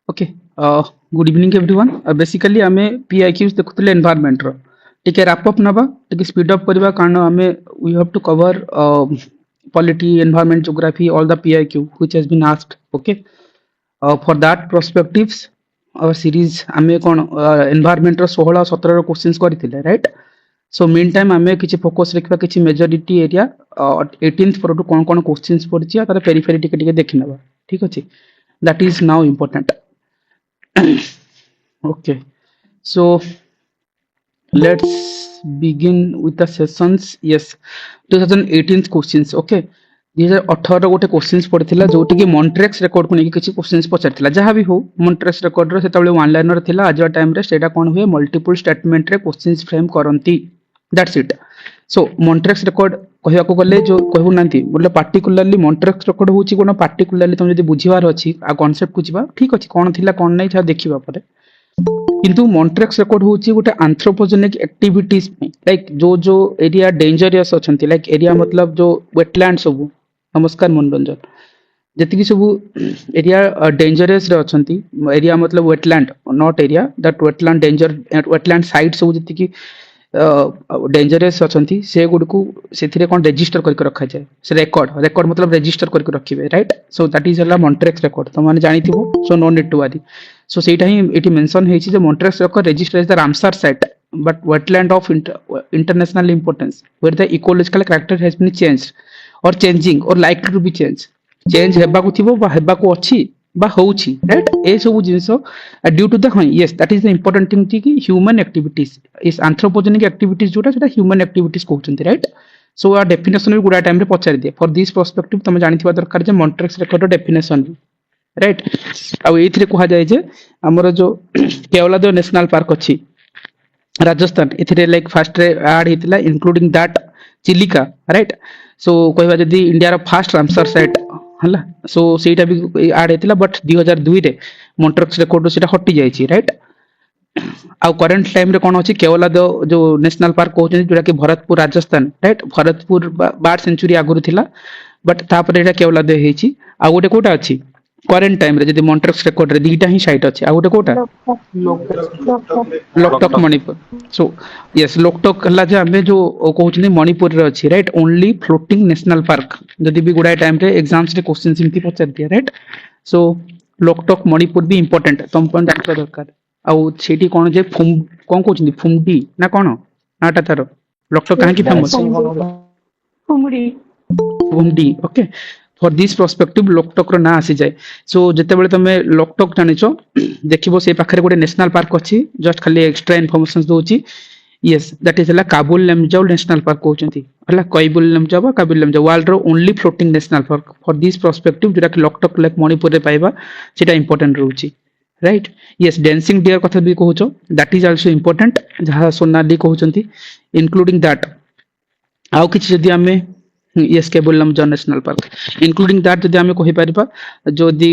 Okay good evening everyone basically आमे PIQs देखुतले environment रो टिके wrap up नबा टिके स्पीड अप करबा कारण आमे we have to cover polity environment geography all the PIQ which has been asked okay for that perspectives our series आमे कोन environment रो 16 17 रो क्वेश्चंस करथिले राइट सो मीन टाइम आमे किछि फोकस रखबा किछि मेजॉरिटी एरिया 18th पर टू कोन कोन क्वेश्चंस पड़छि आ तार पेरिफेरी टिके टिके देखिनबा ठीक अछि that is now important Okay, so let's begin with the sessions. Yes, 2018 questions. Okay, 2018 गोटे क्वेश्चंस पड़थिला जोटी कि मॉन्ट्रेक्स रिकॉर्ड को नेकी किछि क्वेश्चंस पचारथिला जहां भी हो मॉन्ट्रेक्स रिकॉर्ड रो सेतबेले वन लाइनर थिला आज टाइम रे सेटा कोन हुए मल्टीपल स्टेटमेंट रे क्वेश्चंस फ्रेम करंती that's it so Montreux record कहया को गले जो कहू नांती बोले पार्टिकुलरली मॉन्ट्रेक्स रिकॉर्ड होची कोन पार्टिकुलरली तुम जदी बुझिवार अछि आ कांसेप्ट कुछबा ठीक अछि कोन थिला कोन नै छा देखिबा परे किंतु मॉन्ट्रेक्स रिकॉर्ड होची गोटे एंथ्रोपोजेनिक एक्टिविटीज लाइक जो जो एरिया डेंजरियस अछंती लाइक एरिया मतलब जो वेटलैंड सब नमस्कार मनोरंजन जति सब एरिया डेंजरियस रे अछंती एरिया मतलब wetland not area that wetland danger wetland site सब जति की डेंजरियस अछंती से गुड को सेथिरे कोन रजिस्टर करके रखा जाय से रिकॉर्ड रिकॉर्ड मतलब रजिस्टर करके रखिबे राइट सो दैट इज हला मॉन्ट्रेक्स रिकॉर्ड तो माने जानिथिबो so no need to worry so सेटा ही इट मेंशन हेछि जे Montreux record register is the Ramsar site but wetland of international importance where the ecological character has been changed or changing or likely to be change हेबा को थिबो बा हेबा को अछि बा होउछि राइट ए सब जिंस due to the yes that is the important thing कि human activities is anthropogenic activities जोटा सेटा ह्यूमन एक्टिविटीज कहउछन्ती राइट सो आ डेफिनेशन भी गुडा टाइम रे पचारि दिए फॉर दिस पर्सपेक्टिव तुम जानिथिबा दरकार जे मॉन्ट्रेक्स रिकॉर्ड डेफिनेशन राइट आ एथिरे कहा जाय जे हमर जो केवलादेव नेशनल पार्क अछि राजस्थान एथिरे लाइक फर्स्ट रे ऐड हितला including that Chilika right so कहबा जदी इंडिया रो फर्स्ट रामसर साइट हला सो सेटा भी ऐड हेतिला बट 2002 रे मॉन्ट्रेक्स रिकॉर्ड सेटा हटि जाय छी राइट आ करंट टाइम रे कोन अछि केवलादेव जो नेशनल पार्क कहउछन जोटा कि भरतपुर राजस्थान राइट भरतपुर 12 सेंचुरी आगुरु थिला बट तापर एटा केवलादेव हेछि आ गोटे कोटा अछि करंट टाइम रे जदी मॉन्ट्रेक्स रिकॉर्ड रे दीटा ही साइट अछि आ गोटे कोटा लोकटक मणिपुर सो यस लोकटक हला जे हमें जो कहउछन मणिपुर रे अछि right only floating national park जदी भी गुडा टाइम रे एग्जाम्स रे क्वेश्चन सिम्पली पचार दिया राइट सो लोकटक मणिपुर भी इंपोर्टेंट तुम पन जानता दरकार आ सेठी कोन जे कोन कहउछन फुमडी ना कोन नाटा तार लोकटक काहे की famous phumdi okay for this perspective Loktak रो ना आसी जाय सो जते बेले तमे लोकटक जानिचो देखिबो से पाखरे गोटे नेशनल पार्क अछि जस्ट खाली एक्स्ट्रा इन्फॉर्मेशंस दोछि यस दैट इज हला काबुल लमजाओ नेशनल पार्क कहउछंती हला कैबुल लमजाओ बा काबुल लमजाओ वर्ल्ड रो only floating national park for this perspective जोटा कि लोकटक लाइक मणिपुर रे पाइबा सेटा इंपोर्टेंट रहउछि राइट यस डांसिंग डियर कथा भी कहउछो दैट इज आल्सो इंपोर्टेंट जहा सोनाली कहउछंती इंक्लूडिंग दैट आउ किछि जदी हमें yes Keibul Lamjao national park including that जदी हमें कहि परिबा जदी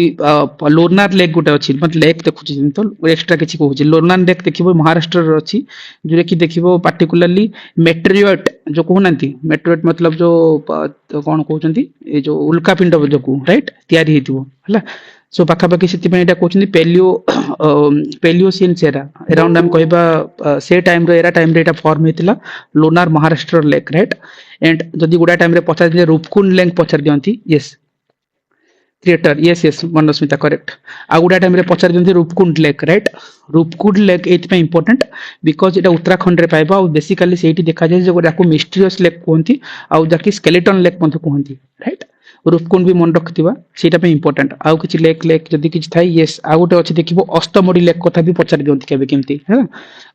लोरनार लेक गुटे अछि मतलब लेक देखुछि तो एक्स्ट्रा किछि कहउछि लोरनार लेक देखिबो महाराष्ट्र रो अछि जोरे कि देखिबो पार्टिकुलरली मेट्रोइट जो कहउनांती मेट्रोइट मतलब जो कोन कहउछंती ए जो उल्का पिंड जो को राइट तयारी हेतिबो हला सो पाखा पाखी सेति पे एटा कहउछंती पेलियोसिन सेरा अराउंड हम कहबा से टाइम रे एरा टाइम रे एटा फॉर्म हेतिला Lonar Maharashtra lake right and जदी गुडा टाइम रे पचार दिले रूपकुंड लेक पचार दियंती yes creator yes yes Manasmita correct आ गुडा टाइम रे पचार दियंती Roopkund lake right Roopkund lake एत पे इंपोर्टेंट बिकॉज़ एटा उत्तराखंड रे पाइबा और बेसिकली सेठी देखा जाय जे गोटा को मिस्टीरियस लेक कहंती आ जाकी स्केलेटन लेक मध्ये कहंती राइट रूपकुंड भी मन रखतिबा सेटा पे इंपोर्टेंट आउ किछि लेक लेक जदी किछि थाई यस आ गोटे अछि देखिबो अष्टमोडी लेक कथा भी पचार दियंती केबे केमती है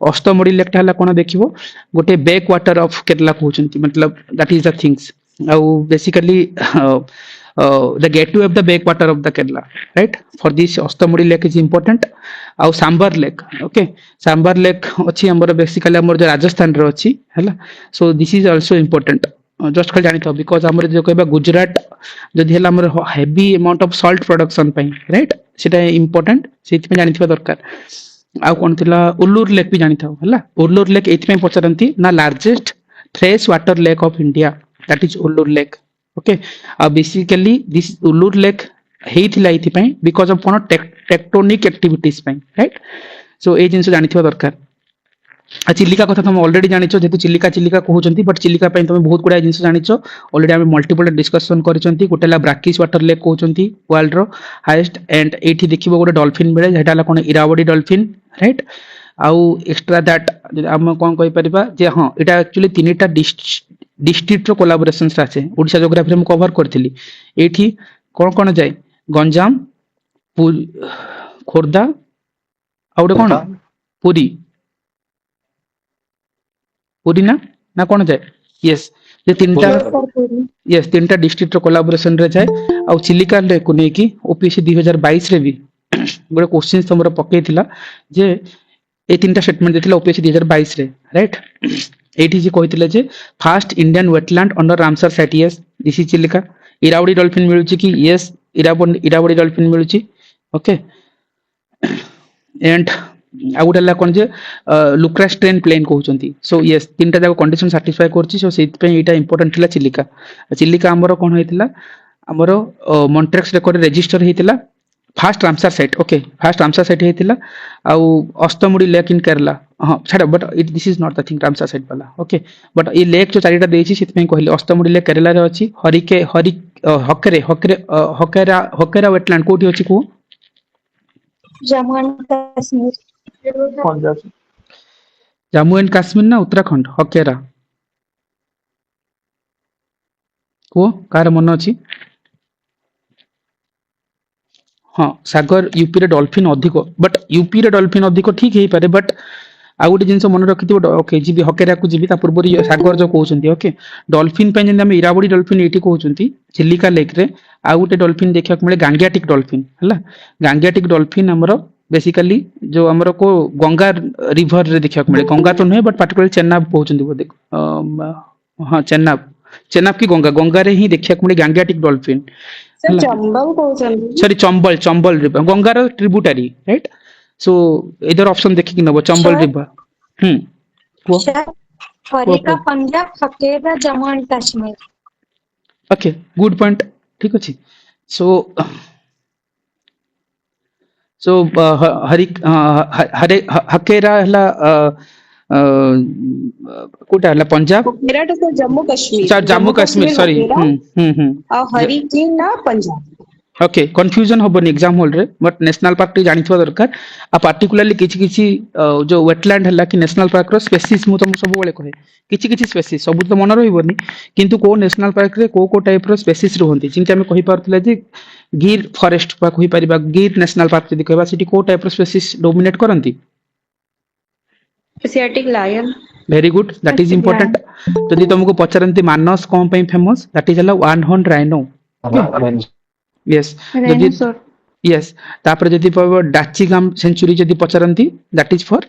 अष्टमोडी लेक हला कोन देखिबो गोटे बैक वाटर ऑफ केरला कहउचंती मतलब दैट इज द थिंग्स आउ basically the gateway of the backwater of the Kerala, right? For this, Astamodi Lake is important. ଆଉ Sambhar lake okay Sambhar lake अछि हमर बेसिकली हमर जो राजस्थान रे अछि हैला so this is also important just खाली जानि तो बिकॉज़ हमर जो कहबा गुजरात जदि हैला हमर heavy amount of salt production पई राइट सेटा इंपोर्टेंट सेति पे जानि थिबा दरकार आ कोन थिला उल्लूर लेक भी जानि थाओ हैला उल्लूर लेक एति पे पचरंती ना largest fresh water lake of India that is Wular lake okay basically this Wular lake हेइथिला इथि पई बिकॉज़ ऑफ कोन टेक्टोनिक एक्टिविटीज पई राइट सो ए जिंस जानिथिबा दरकार आ चिलिका कथा तुम ऑलरेडी जानिछो जेतु चिलिका चिलिका कहउचंती बट चिलिका पई तुम बहुत गुडा जिंस जानिछो ऑलरेडी हम मल्टीपल डिस्कशन करिसंती गोटेला ब्राकिस वाटर लेक कहउचंती वर्ल्ड रो हाईएस्ट एंड एठी देखिबो गोटे डॉल्फिन मिले जेटाला कोन इरावडी डॉल्फिन राइट आउ एक्स्ट्रा दैट हम कोन कहि परिबा जे हां एटा एक्चुअली तीनटा डिस्ट्रिक्ट रो कोलैबोरेशंस आछे ओडिसा ज्योग्राफी हम कवर करथिली एठी कोन कोन जाय गंजाम खोर्धा आउडे कोन पुरी पुरी ना ना कोन जाय यस जे तीनटा यस तीनटा डिस्ट्रिक्ट रो कोलैबोरेशन रे जाय आ चिलिका लेक को नै कि ओपीएससी 2022 रे भी गोटे क्वेश्चन हमर पकेइथिला जे ए तीनटा स्टेटमेंट देथिला ओपीएससी 2022 रे राइट एठी जे कहिथिले जे first Indian wetland under Ramsar site yes this is Chilika Irrawaddy dolphin मिलुची कि यस इरावडी डॉल्फिन मिलुची ओके एंड आउटला कोन जे लुक्रास ट्रेन प्लेन कहउचंती सो यस तीनटा जाको कंडीशन सैटिस्फाई करची सो सेति पे एटा इंपोर्टेंट थिला चिलिका चिलिका हमर कोन हेतिला हमर मॉन्ट्रेक्स रेकॉर्ड रजिस्टर हेतिला first Ramsar site okay first Ramsar site हेतिला आ अस्तमुडी लेक इन केरला हां छाड़ but it this is not the thing Ramsar site वाला ओके बट ए लेक जो चारिटा देछि सेति पे कहले अस्तमुडी लेक केरला रे अछि हकेरा वेटलैंड कोठी अछि को जम्मू एंड कश्मीर जम्मू एंड काश्मीर ना उत्तराखंड हकेरा को कार मन अछि हाँ सागर यूपी रे डॉल्फिन अधिक बट यूपी रे डॉल्फिन अधिक ठीक हे पारे बट आ गोटे जिनस मन रखिथिबो ओके जीबी हकेरा को जीबी ता पूर्व सागर जो कहउचंती ओके डॉल्फिन पे जंदे हम इरावडी डॉल्फिन एठी कहउचंती चिलिका लेक रे आ गोटे डॉल्फिन देखिया मिले गांगेटिक डॉल्फिन हला गांगेटिक डॉल्फिन हमरो बेसिकली जो हमरो को गंगा रिवर रे देखिया मिले गंगा तो नहीं बट पर्टिकुलर चेन्नाब कहउचंती बोले हां चेन्नाब की गंगा रे ही देखिया मिले गांगेटिक डॉल्फिन सर चंबल कहउचंती सॉरी चंबल रिवर गंगार ट्रिब्यूटरी राइट सो इधर ऑप्शन देखि कि नबो चंबल रिवर को हरिका पंजाब हकेरा Jammu and Kashmir okay good point ठीक अछि सो हरे हकेरा हला कोटा हला पंजाब हकेरा तो जम्मू कश्मीर सर जम्मू कश्मीर सॉरी और हरी की ना पंजाब ओके कंफ्यूजन होबनी एग्जाम हॉल रे बट नेशनल पार्क टी जानिथवा दरकार आ पार्टिकुलरली किछि जो वेटलैंड हला कि नेशनल पार्क रो स्पेसीज मु तुम सब बेले कहे किछि स्पेसीज सब तो मन रहइबनी किंतु को नेशनल पार्क रे को टाइप रो स्पेसीज रहंती जिनके हम कहि पारथले जे गिर फॉरेस्ट पा कहि परिबा गिर नेशनल पार्क जदी कहबा सिटी को टाइप रो स्पेसीज डोमिनेट करंती Asiatic lion very good that is important जदी तुमको पचरंती मानस कोन पई फेमस दैट इज हला वन हॉर्न राइनो यस जदी यस तापर जदी डाचीगाम सेंचुरी जदी पचरंती that is for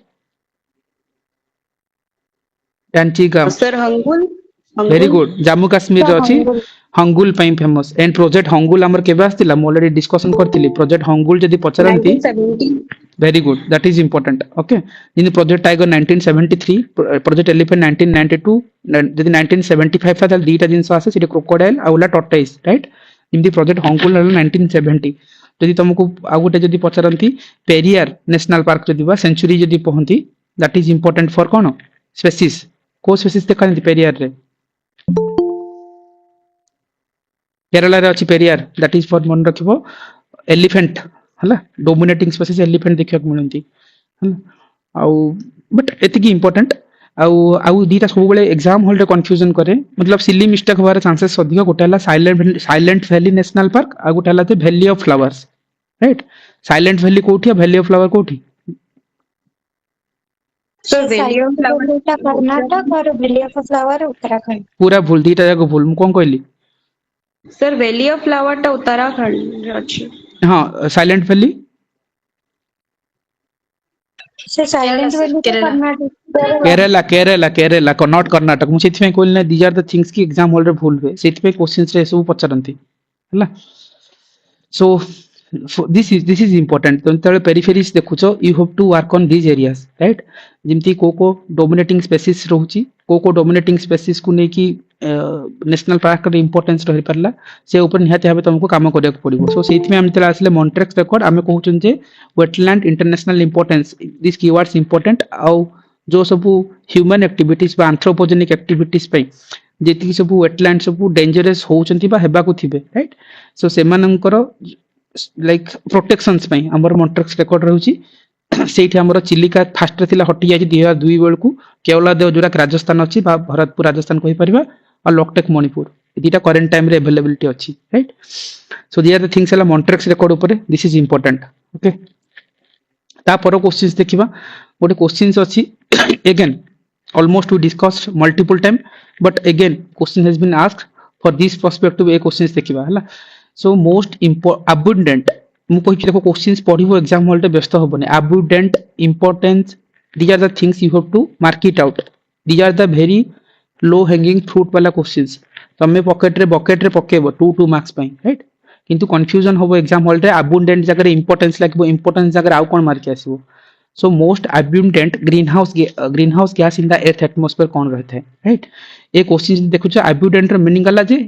Dachigam sir hangul very good Jammu Kashmir रो अछि हंगुल पई फेमस एंड प्रोजेक्ट हंगुल हमर केबे आस्तिला म ऑलरेडी डिस्कशन करथिली प्रोजेक्ट हंगुल जदी पचरंती 1970 very good that is important okay in project tiger 1973 project elephant 1992 जदी 1975 था दीटा जिंस आसे सिटी क्रोकोडाइल आउला टॉर्टोइस राइट इमदी प्रोजेक्ट हंगुल 1970 जदी तुमको आ गोटे जदी पचरंती पेरियार नेशनल पार्क जदी बा सेंचुरी जदी पहंती दैट इज इंपोर्टेंट फॉर कोन स्पेसीज को स्पेसीज देखा पेरियार रे केरला रे अछि पेरियार दैट इज फॉर मन रखिबो एलिफेंट हला डोमिनेटिंग स्पेसीज एलिफेंट देखिया मिलंती हला आउ बट एति की इंपोर्टेंट आउ दीटा सब बेले एग्जाम हॉल रे कंफ्यूजन करे मतलब सिली मिस्टेक होवार चांसेस अधिक गोटे हला साइलेंट वैली नेशनल पार्क आ गोटे हला valley of flowers right silent valley कोठी वैली ऑफ फ्लावर कोठी sir valley of flower Karnataka और वैली ऑफ फ्लावर उत्तराखंड पूरा भूल दीटा जाको भूल मु कोन कहली सर वैली ऑफ फ्लावर टा उत्तराखंड अछि हां silent valley sir silent valley Karnataka Kerala not Karnataka मु सेति में कहली ना दीज आर द थिंग्स की एग्जाम हॉल रे भूल हुए सेति पे क्वेश्चंस रे सब पचरंती हला सो this is important तो तले peripheries देखुचो you have to work on these areas right जिमती को dominating species रहउची को dominating species को नै कि नेशनल पार्क रे इंपोर्टेंस रहि परला से ऊपर निहाते भाबे तुमको काम करिया पड़िबो सो सेति में हम तले आसले मॉन्ट्रेक्स रेकॉर्ड आमे कहउचन जे wetland international importance this keywords important आउ जो सब ह्यूमन एक्टिविटीज बा एंथ्रोपोजेनिक एक्टिविटीज पे जेति सब वेटलैंड सब डेंजरस होउचंती बा हेबा को थिबे राइट सो सेमानंकर लाइक प्रोटेक्शंस पे हमर मॉन्ट्रेक्स रेकॉर्ड रहउची सेठी हमर चिलिका फास्ट थिला हटि जाय 2002 बेल को केवला देव जोरा राजस्थान अछि बा भरतपुर राजस्थान कहि परिबा और लॉकटेक मणिपुर दीटा करंट टाइम रे अवेलेबिलिटी अछि right so they are the things हला मॉन्ट्रेक्स रेकॉर्ड ऊपर दिस इज इंपोर्टेंट ओके ता पर क्वेश्चंस देखिबा गोटे क्वेश्चंस अछि again almost we discussed multiple time but again question has been asked for this perspective a questions देखिबा हला so most abundant मु कहि देखो क्वेश्चंस पढिबो एग्जाम हॉल रे व्यस्त होबने abundant importance these are the things you have to mark it out these are the very low hanging fruit वाला questions तमे pocket रे पकेबो 2 मार्क्स पई राइट किंतु कंफ्यूजन होबो एग्जाम हॉल रे abundant जगह रे इंपोर्टेंस लागबो इंपोर्टेंस जगह आउ कोन mark आसीबो so most abundant greenhouse gas in the earth atmosphere कौन रहता है राइट ये क्वेश्चन देखु छ abundant र मीनिंग गला जे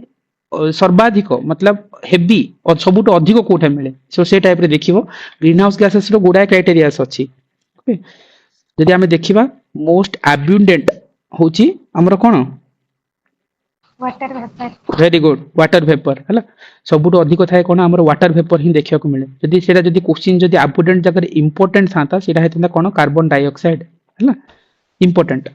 सर्वाधिक मतलब हेवी और सबुट अधिक कोठा मिले सो से टाइप रे देखिबो ग्रीन हाउस गैसेस रो गुडा क्राइटेरियास अछि ओके जदि हमें देखिबा मोस्ट abundant होची हमर कोन water vapour very good water vapour हला सबुट अधिक थाए कोन हमर वाटर वेपर ही देखिया को मिले जदि सेटा जदि क्वेश्चन जदि abundant जगह इंपोर्टेंट थाता सेटा हेतंदा कोन कार्बन डाइऑक्साइड हला इंपोर्टेंट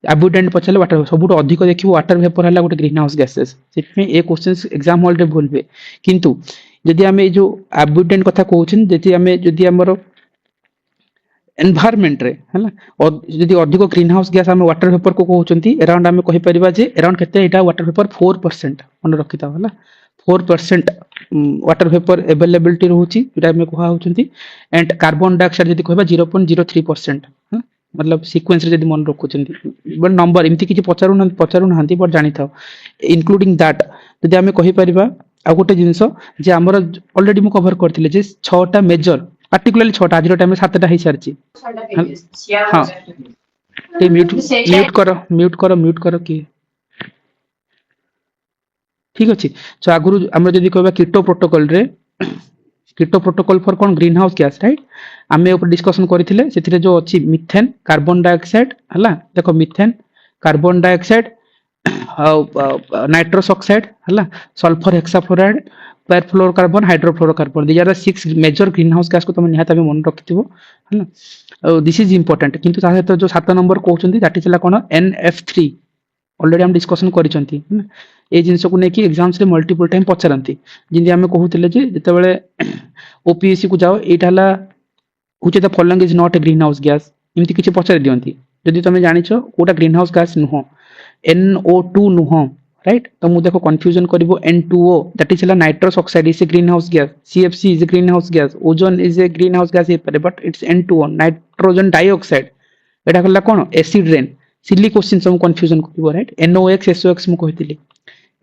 abundant पछले वाटर सबुट अधिक देखिबो वाटर वेपर हला गोटे ग्रीन हाउस गैसेस सिटमे ए क्वेश्चंस एग्जाम हॉल रे बोलबे किंतु जदि हमें जो abundant कथा कहउछन जदि हमें जदि हमर एनवायरनमेंट रे हला और जदि अधिक ग्रीन हाउस गैस हम वाटर वेपर को कहउचंती अराउंड हमें कहि परिबा जे अराउंड केते एटा वाटर वेपर 4% मन रखिता हला 4% वाटर वेपर अवेलेबिलिटी रहउची एटा हमें कहा होचंती एंड कार्बन डाइऑक्साइड जदि कहबा 0.03% मतलब सीक्वेंस रे जदि मन रखुचंती बट नंबर इमति किछि पचारू नहंती बट जानि थाओ इंक्लूडिंग दैट जदि हमें कहि परिबा आ गोटे जिंस जे हमर ऑलरेडी मु कवर करथिले जे 6टा मेजर पार्टिकुलरली 6टा आज टाइम में 7टा ही सारची हां ते म्यूट करो कि ठीक अछि सो आगुरु हमरा जदि कहबा कीटो प्रोटोकॉल फॉर कोन ग्रीन हाउस गैस राइट आमे ऊपर डिस्कशन करथिले सेथिरे जो अछि मीथेन कार्बन डाइऑक्साइड हला देखो methane carbon dioxide nitrous oxide हला sulphur hexafluoride perfluorocarbon hydrofluorocarbon these are the 6 major green house gas को तुम निहात भाबे मन रखिथिबो हला दिस इज इंपोर्टेंट किंतु ता सहित जो 7 नंबर कहउचंती दैट इज ला कोन NF3 ऑलरेडी हम डिस्कशन करिसंती ए जिंस को नेकी एग्जाम्स रे मल्टीपल टाइम पचरंती जिंदी हमें कहउतिले जे जते बेले ओपीएससी को जाओ एटाला हुचे the following is not a green house gas इमति किछि पचर दियंती जदि तुम जानिछो कोटा ग्रीन हाउस गैस नुहो NO2 नुहो राइट तो मु देखो कंफ्यूजन करबो N2O that is nitrous oxide is a green house gas CFC is a green house gas ozone is a green house gas but it's N2O nitrogen dioxide एटा कला कोन acid rain silly question सब confusion करबो right NOx SOx मु कहितली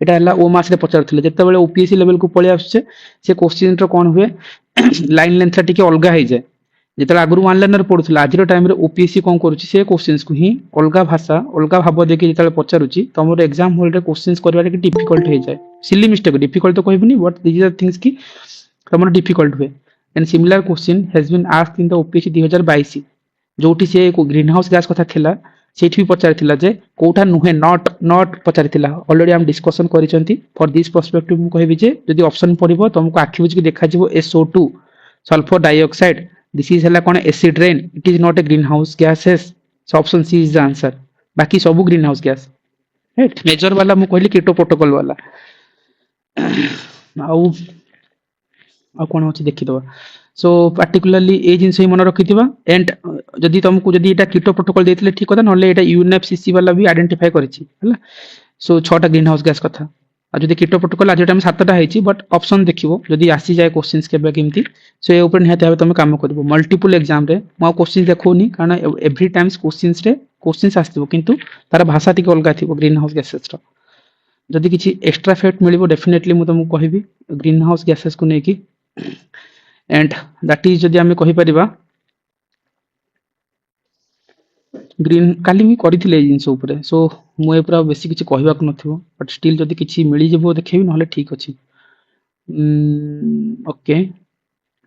एटा हला ओ मास रे पचारथिले जते बेले ओपीएससी लेवल को पळे आछे से क्वेश्चन रो कोन हुए लाइन लेंथ टिके अलगा हे जाय जेतला आगुरु वन लाइनर पढुथला आजिरो टाइम रे ओपीएससी कोन करूची से क्वेश्चंस को ही अलगा भाषा अलगा भाव देखि जेतला पचारुची तमरो एग्जाम हॉल रे क्वेश्चंस करबा के डिफिकल्ट हे जाय सिली मिस्टेक डिफिकल्ट तो कहबनी बट दिस आर थिंग्स की तमरो डिफिकल्ट हुए and similar question has been asked in the OPSC 2022 जोटी से को ग्रीन हाउस गैस कथा थिला सेठी भी पचारिथिला जे कोठा नुहे नॉट पचारिथिला ऑलरेडी हम डिस्कशन करिसंती फॉर दिस पर्सपेक्टिव मु कहबी जे जदी ऑप्शन पड़िबो तुमको आखि बुझ के देखा जिवो SO2 sulphur dioxide this is हला कोन acid rain it is not a green house gases so option C is the answer बाकी सब green house gas right major वाला मु कहली कीटो प्रोटोकॉल वाला आ कोन होची देखि दबा सो पार्टिकुलरली ए जिंस ही मन रखिथिबा एंड जदी तुमको जदी एटा कीटो प्रोटोकॉल देथिले ठीक कथा नले एटा UNFCCC वाला भी आइडेंटिफाई करिछि हला सो 6टा ग्रीन हाउस गैस कथा आ जदी कीटो प्रोटोकॉल आज टाइम 7टा हेछि बट ऑप्शन देखिबो जदी आसी जाय क्वेश्चंस केबे केमती सो ए ऊपर निहाते भाबे तुम काम करबो मल्टीपल एग्जाम रे मो क्वेश्चन देखोनी कारण एवरी टाइम्स क्वेश्चंस रे क्वेश्चंस आस्तिबो किंतु तार भाषा टिके अलगा थिबो ग्रीन हाउस गैसेस रो जदी किछि एक्स्ट्रा फैक्ट मिलिबो डेफिनेटली मु तुमको कहबी ग्रीन हाउस गैसेस को नेकी एंड दैट इज जदि आम कहीपर ग्रीन काली भी करथिले जिंस ऊपर सो मुझे पूरा बेसी किसी कहवाक नथिबो बट स्टिल जदि किसी मिली जबो देखैबी नहले ठीक अछि ओके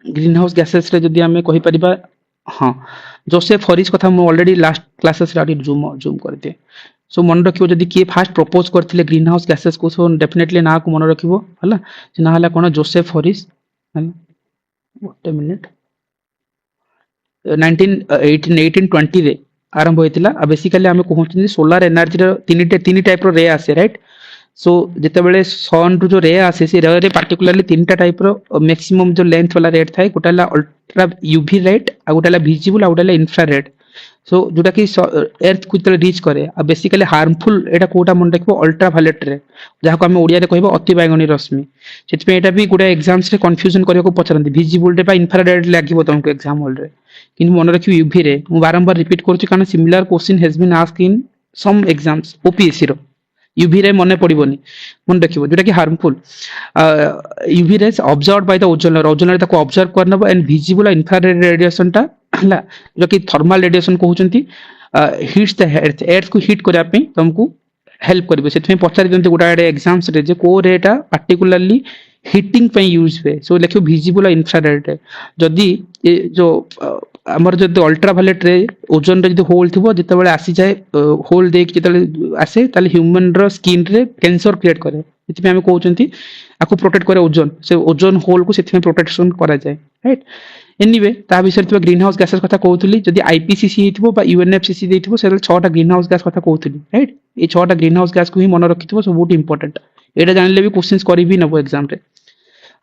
ग्रीन हाउस गैसेस रे जदि आम कहि परिबा हाँ जोसेफ हरिस कथा मु ऑलरेडी लास्ट क्लासेस रे जूम जूम करते सो मन रखिबो जदि किए फास्ट प्रपोज करथिले ग्रीन हाउस गैसेस को सो डेफिनेटली ना को मन रखिबो हला से ना हला कोन जोसेफ हरिस हला व्हाट मिनिट 1820 रे आरंभ होइतिला आ बेसिकली आमे कहउछन सोलर एनर्जी रो तीन टाइप रो रे आसे राइट सो जेतेबेले सन रु जो रे आसे से रे रे पार्टिकुलरली तीनटा टाइप रो मैक्सिमम जो लेंथ वाला रेड थाए गोटाला अल्ट्रा यूवी रेड आ गोटाला विजिबल आ गोटाला इंफ्रारेड सो जोटा कि अर्थ को तले रीच करे आ बेसिकली हार्मफुल एटा कोटा मन रखबो अल्ट्रा वायलेट रे जहा को हम ओडिया रे कहबो अति बायगणी रश्मि सेति पे एटा भी गुडा एग्जाम्स रे कंफ्यूजन करियो को पचरंती विजिबल रे बा इंफ्रारेड लागिबो तुमको एग्जाम हॉल रे किन मन रखियो यूवी रे मु बारंबार रिपीट करछु कारण similar question has been asked in some exams OPSC रो यूवी रे मन पड़िबोनी मन रखिबो जोटा कि harmful UV rays observed by the ozone layer ozone layer ताको ऑब्जर्व करनबो एंड विजिबल इंफ्रारेड रेडिएशन टा हला जो कि थर्मल रेडिएशन कहउचंती हिट्स द अर्थ को हिट करिया पे तुमको हेल्प करबे सेथमे पचारि जंते गुडा एग्जाम्स रे जे को रेटा पार्टिकुलरली हिटिंग पे यूज हुए सो लिखियो विजिबल इंफ्रारेड जदि जो हमर जदि अल्ट्रा वायलेट रे ओजोन रे जदि होल थिबो जते बेले आसी जाय होल देख जते आसे ताले ह्यूमन रो स्किन रे कैंसर क्रिएट करे सेति पे हम कहउचंती आको प्रोटेक्ट करे ओजोन से ओजोन होल को सेति में प्रोटेक्शन करा जाय राइट एनीवे ता विषय थिबा ग्रीन हाउस गैसेस कथा कहउतली जदि आईपीसीसी हिथिबो बा यूएनएफसीसी देथिबो से 6टा ग्रीन हाउस गैस कथा कहउतली राइट ए 6टा ग्रीन हाउस गैस को ही मन रखिथिबो सब बहुत इंपोर्टेंट एटा जानले भी क्वेश्चंस करिबी नबो एग्जाम रे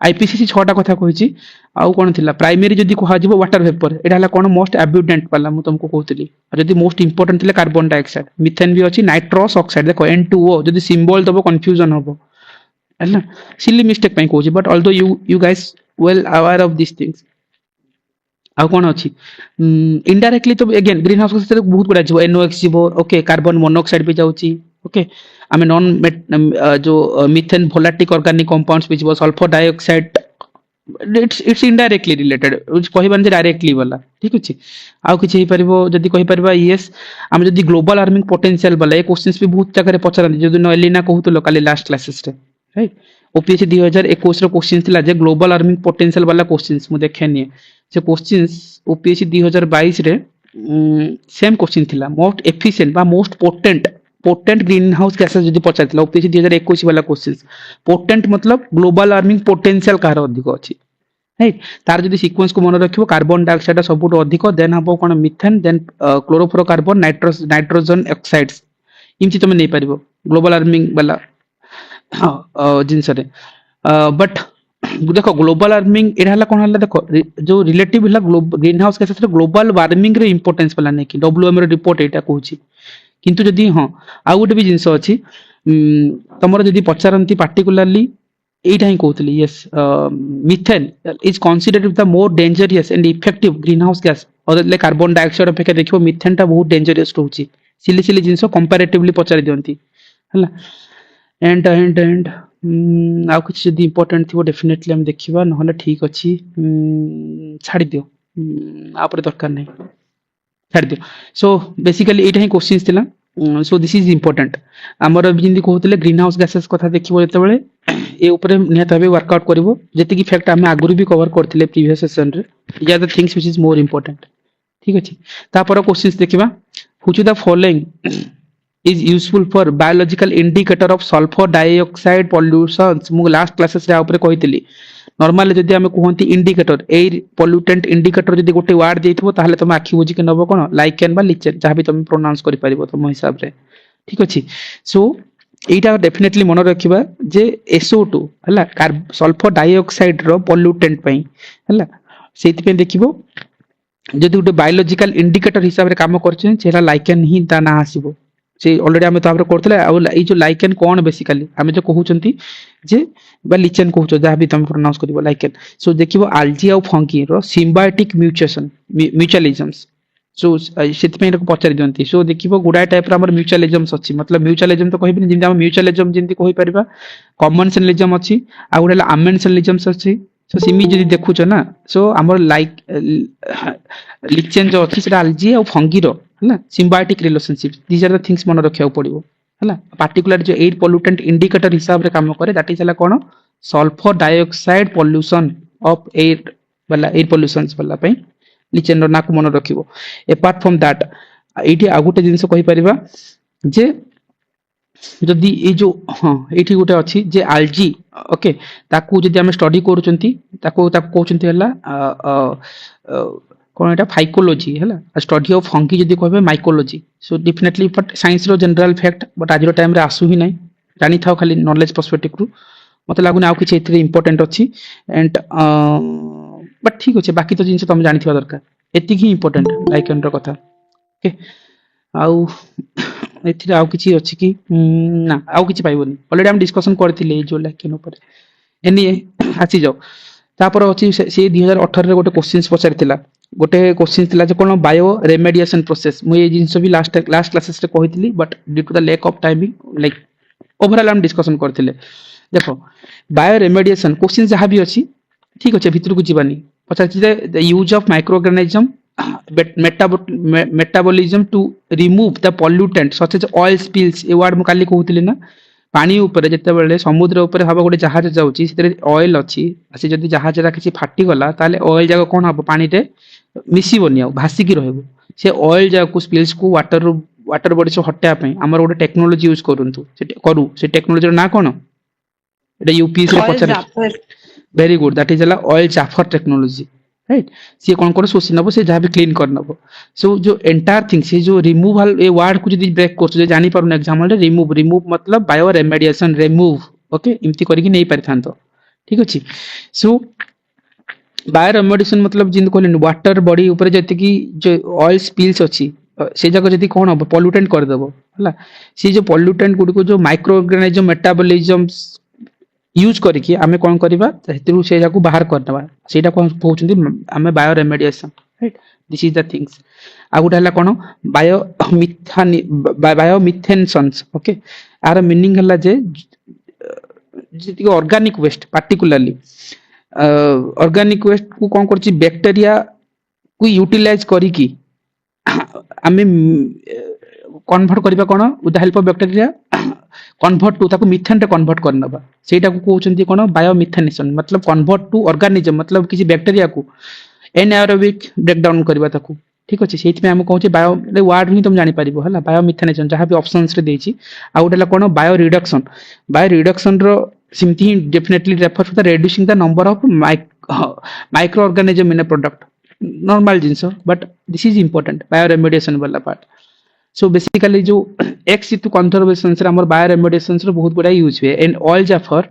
आईपीसीसी 6टा कथा कहिछि आउ कोन थिला प्राइमरी जदि कहा जिवो वाटर वेपर एटा हला कोन मोस्ट एब्युडेंट वाला मु तुमको कहउतली आ जदि मोस्ट इंपोर्टेंट थिला कार्बन डाइऑक्साइड मीथेन भी अछि नाइट्रस ऑक्साइड देखो N2O जदि सिंबल दबो कंफ्यूजन होबो हैना सिली मिस्टेक पई कहउछि but although you guys well aware of this things आउ कोन अछि इनडायरेक्टली तो अगेन ग्रीन हाउस गैस बहुत गुडा जिवो NOx जिवो ओके कार्बन मोनोऑक्साइड भी जाउछि ओके आमे नॉन जो मीथेन वोलेटिक ऑर्गेनिक कंपाउंड्स भी जिवो sulphur dioxide it's indirectly related कहबान जे डायरेक्टली वाला ठीक अछि आउ किछि हे परिबो जदि कहि परबा यस हम जदि ग्लोबल वार्मिंग पोटेंशियल वाला ए क्वेश्चंस भी बहुत जगह रे पचरन जदि न एलिना कहउतलो काली लास्ट क्लासेस रे राइट ओपीएससी 2021 रो क्वेश्चन थिला जे ग्लोबल वार्मिंग पोटेंशियल वाला क्वेश्चंस मु देखेनी से क्वेश्चंस ओपीएससी 2022 रे सेम क्वेश्चन थिला मोस्ट एफिशिएंट बा most potent green house gases जदि पचारथिला ओपीएससी 2021 वाला क्वेश्चंस पोटेंट मतलब ग्लोबल वार्मिंग पोटेंशियल कार अधिक अछि राइट तार जदि सीक्वेंस को मन रखिबो कार्बन डाइऑक्साइड सबुट अधिक देन हबो कोन methane then chlorofluorocarbon nitrogen oxides इमति तमे नै परिबो ग्लोबल वार्मिंग वाला जिनस रे बट देखो ग्लोबल वार्मिंग एरा हला कोन हला देखो जो रिलेटिव हला ग्रीन हाउस गैसेस रे ग्लोबल वार्मिंग रे इंपोर्टेंस वाला नै कि डब्ल्यूएम रो रिपोर्ट एटा कहूची किंतु जदि हां आ गोटे भी जिंस अछि तमरो जदि पचारंती पार्टिकुलरली एटा ही कहउतली yes methane is considered the more dangerous and effective green house gas अदरले कार्बन डाइऑक्साइड अपेक्षा देखिबो मीथेन ता बहुत डेंजरस रहउची सिली जिंस कंपैरेटिवली पचारि दियंती हला एंड आ कुछ जदि इंपोर्टेंट थिबो डेफिनेटली हम देखिबा नहले ठीक अछि छाडी दियो आ पर दरकार नै छाडी दियो सो बेसिकली एटा ही क्वेश्चंस थिला सो दिस इज इंपोर्टेंट हमर जिंदी कहउतले ग्रीन हाउस गैसेस कथा देखिबो जते बेले ए ऊपर नियत भाबे वर्कआउट करबो जति की फैक्ट हम आगुरु भी कवर करथिले प्रीवियस सेशन रे या the things which is more important ठीक अछि ता पर क्वेश्चंस देखिबा which the following is useful for biological indicator of sulfur dioxide pollutions मु लास्ट क्लासेस रे ऊपर कहितली नॉर्मली जदि हम कहंती इंडिकेटर ए पोल्यूटेंट इंडिकेटर जदि गोटे वर्ड देइथबो ताहले तुम आखि बुझी के नबो कोन लाइकेन बा लिचेन जहां भी तुम प्रोनाउंस करि परिबो तुम हिसाब रे ठीक अछि सो एटा डेफिनेटली मन रखिबा जे SO2 हला सल्फर डाइऑक्साइड रो पोल्यूटेंट पई हला सेति पे देखिबो जदि गोटे बायोलॉजिकल इंडिकेटर हिसाब रे काम करछन छेला लाइकेन ही ता ना आसीबो से ऑलरेडी हम तापर करथले आ ई जो लाइकेन कोन बेसिकली हम जो कहउचंती जे बा लिचेन कहउचो जहां भी तुम प्रोनाउंस करिवो लाइकेन सो देखिबो आल्जी आ फंगी रो सिम्बायोटिक म्यूचुअलिज्म्स सो सेति पे पचारि दियंती सो देखिबो गुडा टाइप रा हमर म्यूचुअलिज्म्स अछि मतलब म्यूचुअलिज्म तो कहिबिनी जिंदा हम म्यूचुअलिज्म जिंदी कहि परबा कॉमनसेलिज्म अछि आ गुडा आमेंसेलिज्म्स अछि सो सिमी जदि देखुछ ना सो हमर लाइक लिचेन जो अछि सेटा algae और फंगी रो हला symbiotic relationship these are the things मन रखिया पड़िबो हला पार्टिकुलर जो एयर पोल्यूटेंट इंडिकेटर हिसाब रे काम करे दैट इज हला कोन sulphur dioxide pollution of air वाला एयर पोल्यूशंस वाला पे लिचेन रो नाक मन रखिबो अपार्ट फ्रॉम दैट एठी आ गुटे जिंस कहि परिबा जे जदि ए जो हाँ एठी गुटे अछि जे algae ओके ताकू जदि हम स्टडी करूचंती ताकू ताकू कहउचंती हला कोन एटा फाइकोलॉजी हला स्टडी ऑफ फंगी जदि कहबे mycology so definitely but science रो जनरल फैक्ट बट आज रो टाइम रे आसु ही नै जानि थाओ खाली नॉलेज पर्सपेक्टिव रु मते लागुन आउ किछ एथरे इंपोर्टेंट अछि एंड बट ठीक अछि बाकी तो जिंस तुम जानि थिबा दरकार एतिक ही इंपोर्टेंट लाइकन रो कथा ओके आउ एथिरे आउ किछि अछि कि ना आउ किछि पाइबोनी ऑलरेडी हम डिस्कशन करथिले जो लाइकन ऊपर एनी आसी जाओ तापर अछि से 2018 रे गोटे क्वेश्चंस पचारिथिला गोटे क्वेश्चन थिला जे कोन बायो रेमेडिएशन प्रोसेस मु ए जिंस भी लास्ट क्लासेस रे कहितली but due to the lack of timing like overall हम डिस्कशन करथिले देखो बायो रेमेडिएशन क्वेश्चन जहां भी अछि ठीक अछि भितर को जीवानी पचारछि the use of micro organism metabolism to remove the pollutant such as oil spills ए वर्ड मु काली कहउतली ना पानी ऊपर जेते बेले समुद्र ऊपर हबा गोटे जहाज जाउची सेते ऑयल अछि से जदी जहाज रा किछि फाटी गला ताले ऑयल जागा कोन हबो पानी रे मिसिबोनी आ भासी की रहबो से ऑयल जागा को स्पिल्स को वाटर बॉडी से हटाया पे हमर गोटे टेक्नोलॉजी यूज करंतु से टेक्नोलॉजी ना कोन एटा यूपीएससी रे पचार very good that is a oil zapper technology right सी कौन कर शोषि नब से जहाँ भी क्लीन कर नब सो जो एंटायर थिंग से जो रिमूवल ए वर्ड को जदी ब्रेक कर जे जानि पारुन एग्जांपल रे रिमूव मतलब बायो रेमेडिएशन रिमूव ओके इमति करके नहीं परिथांतो ठीक अछि सो बायो रेमेडिएशन मतलब जिन कहले वाटर बॉडी ऊपर जति की जो ऑयल स्पिल्स अछि से जगह जदी कोन हो पोल्यूटेंट कर देबो हला सी जो पोल्यूटेंट गुडी को जो माइक्रो ऑर्गेनिज्म मेटाबॉलिज्म्स यूज करके आमे कोन करबा हेतु से जाकू बाहर करनबा सेटा कोन कहउचंदी आमे bio remediation right this is the things आ गुटा हला कोन bio methane bio methanations okay our meaning हला जे जेति organic waste particularly organic waste को कोन करछि बैक्टीरिया को यूटिलाइज करी की आमे कन्वर्ट करबा कोन with the help of bacteria convert to ताको मिथेन रे कन्वर्ट करनबा सेटा को कहउचंती कोन बायो मिथेनेशन मतलब कन्वर्ट टू ऑर्गेनिज्म मतलब किसी बैक्टीरिया को एनाएरोबिक ब्रेक डाउन करबा ताको ठीक अछि सेति में हम कहउछि बायो वर्ड ही तुम जानि परिबो हला बायो मिथेनेशन जहां भी ऑप्शंस रे देछि आ उडला कोन बायो रिडक्शन रो simply definitely refer to the reducing the number of micro organism in a product normal जिंस but this is important bio remediation वाला पार्ट सो बेसिकली जो एक्स टू कंजर्वेशन रे हमर बायो रेमेडिएशन रे बहुत गुडा use हुए एंड ऑयल जाफर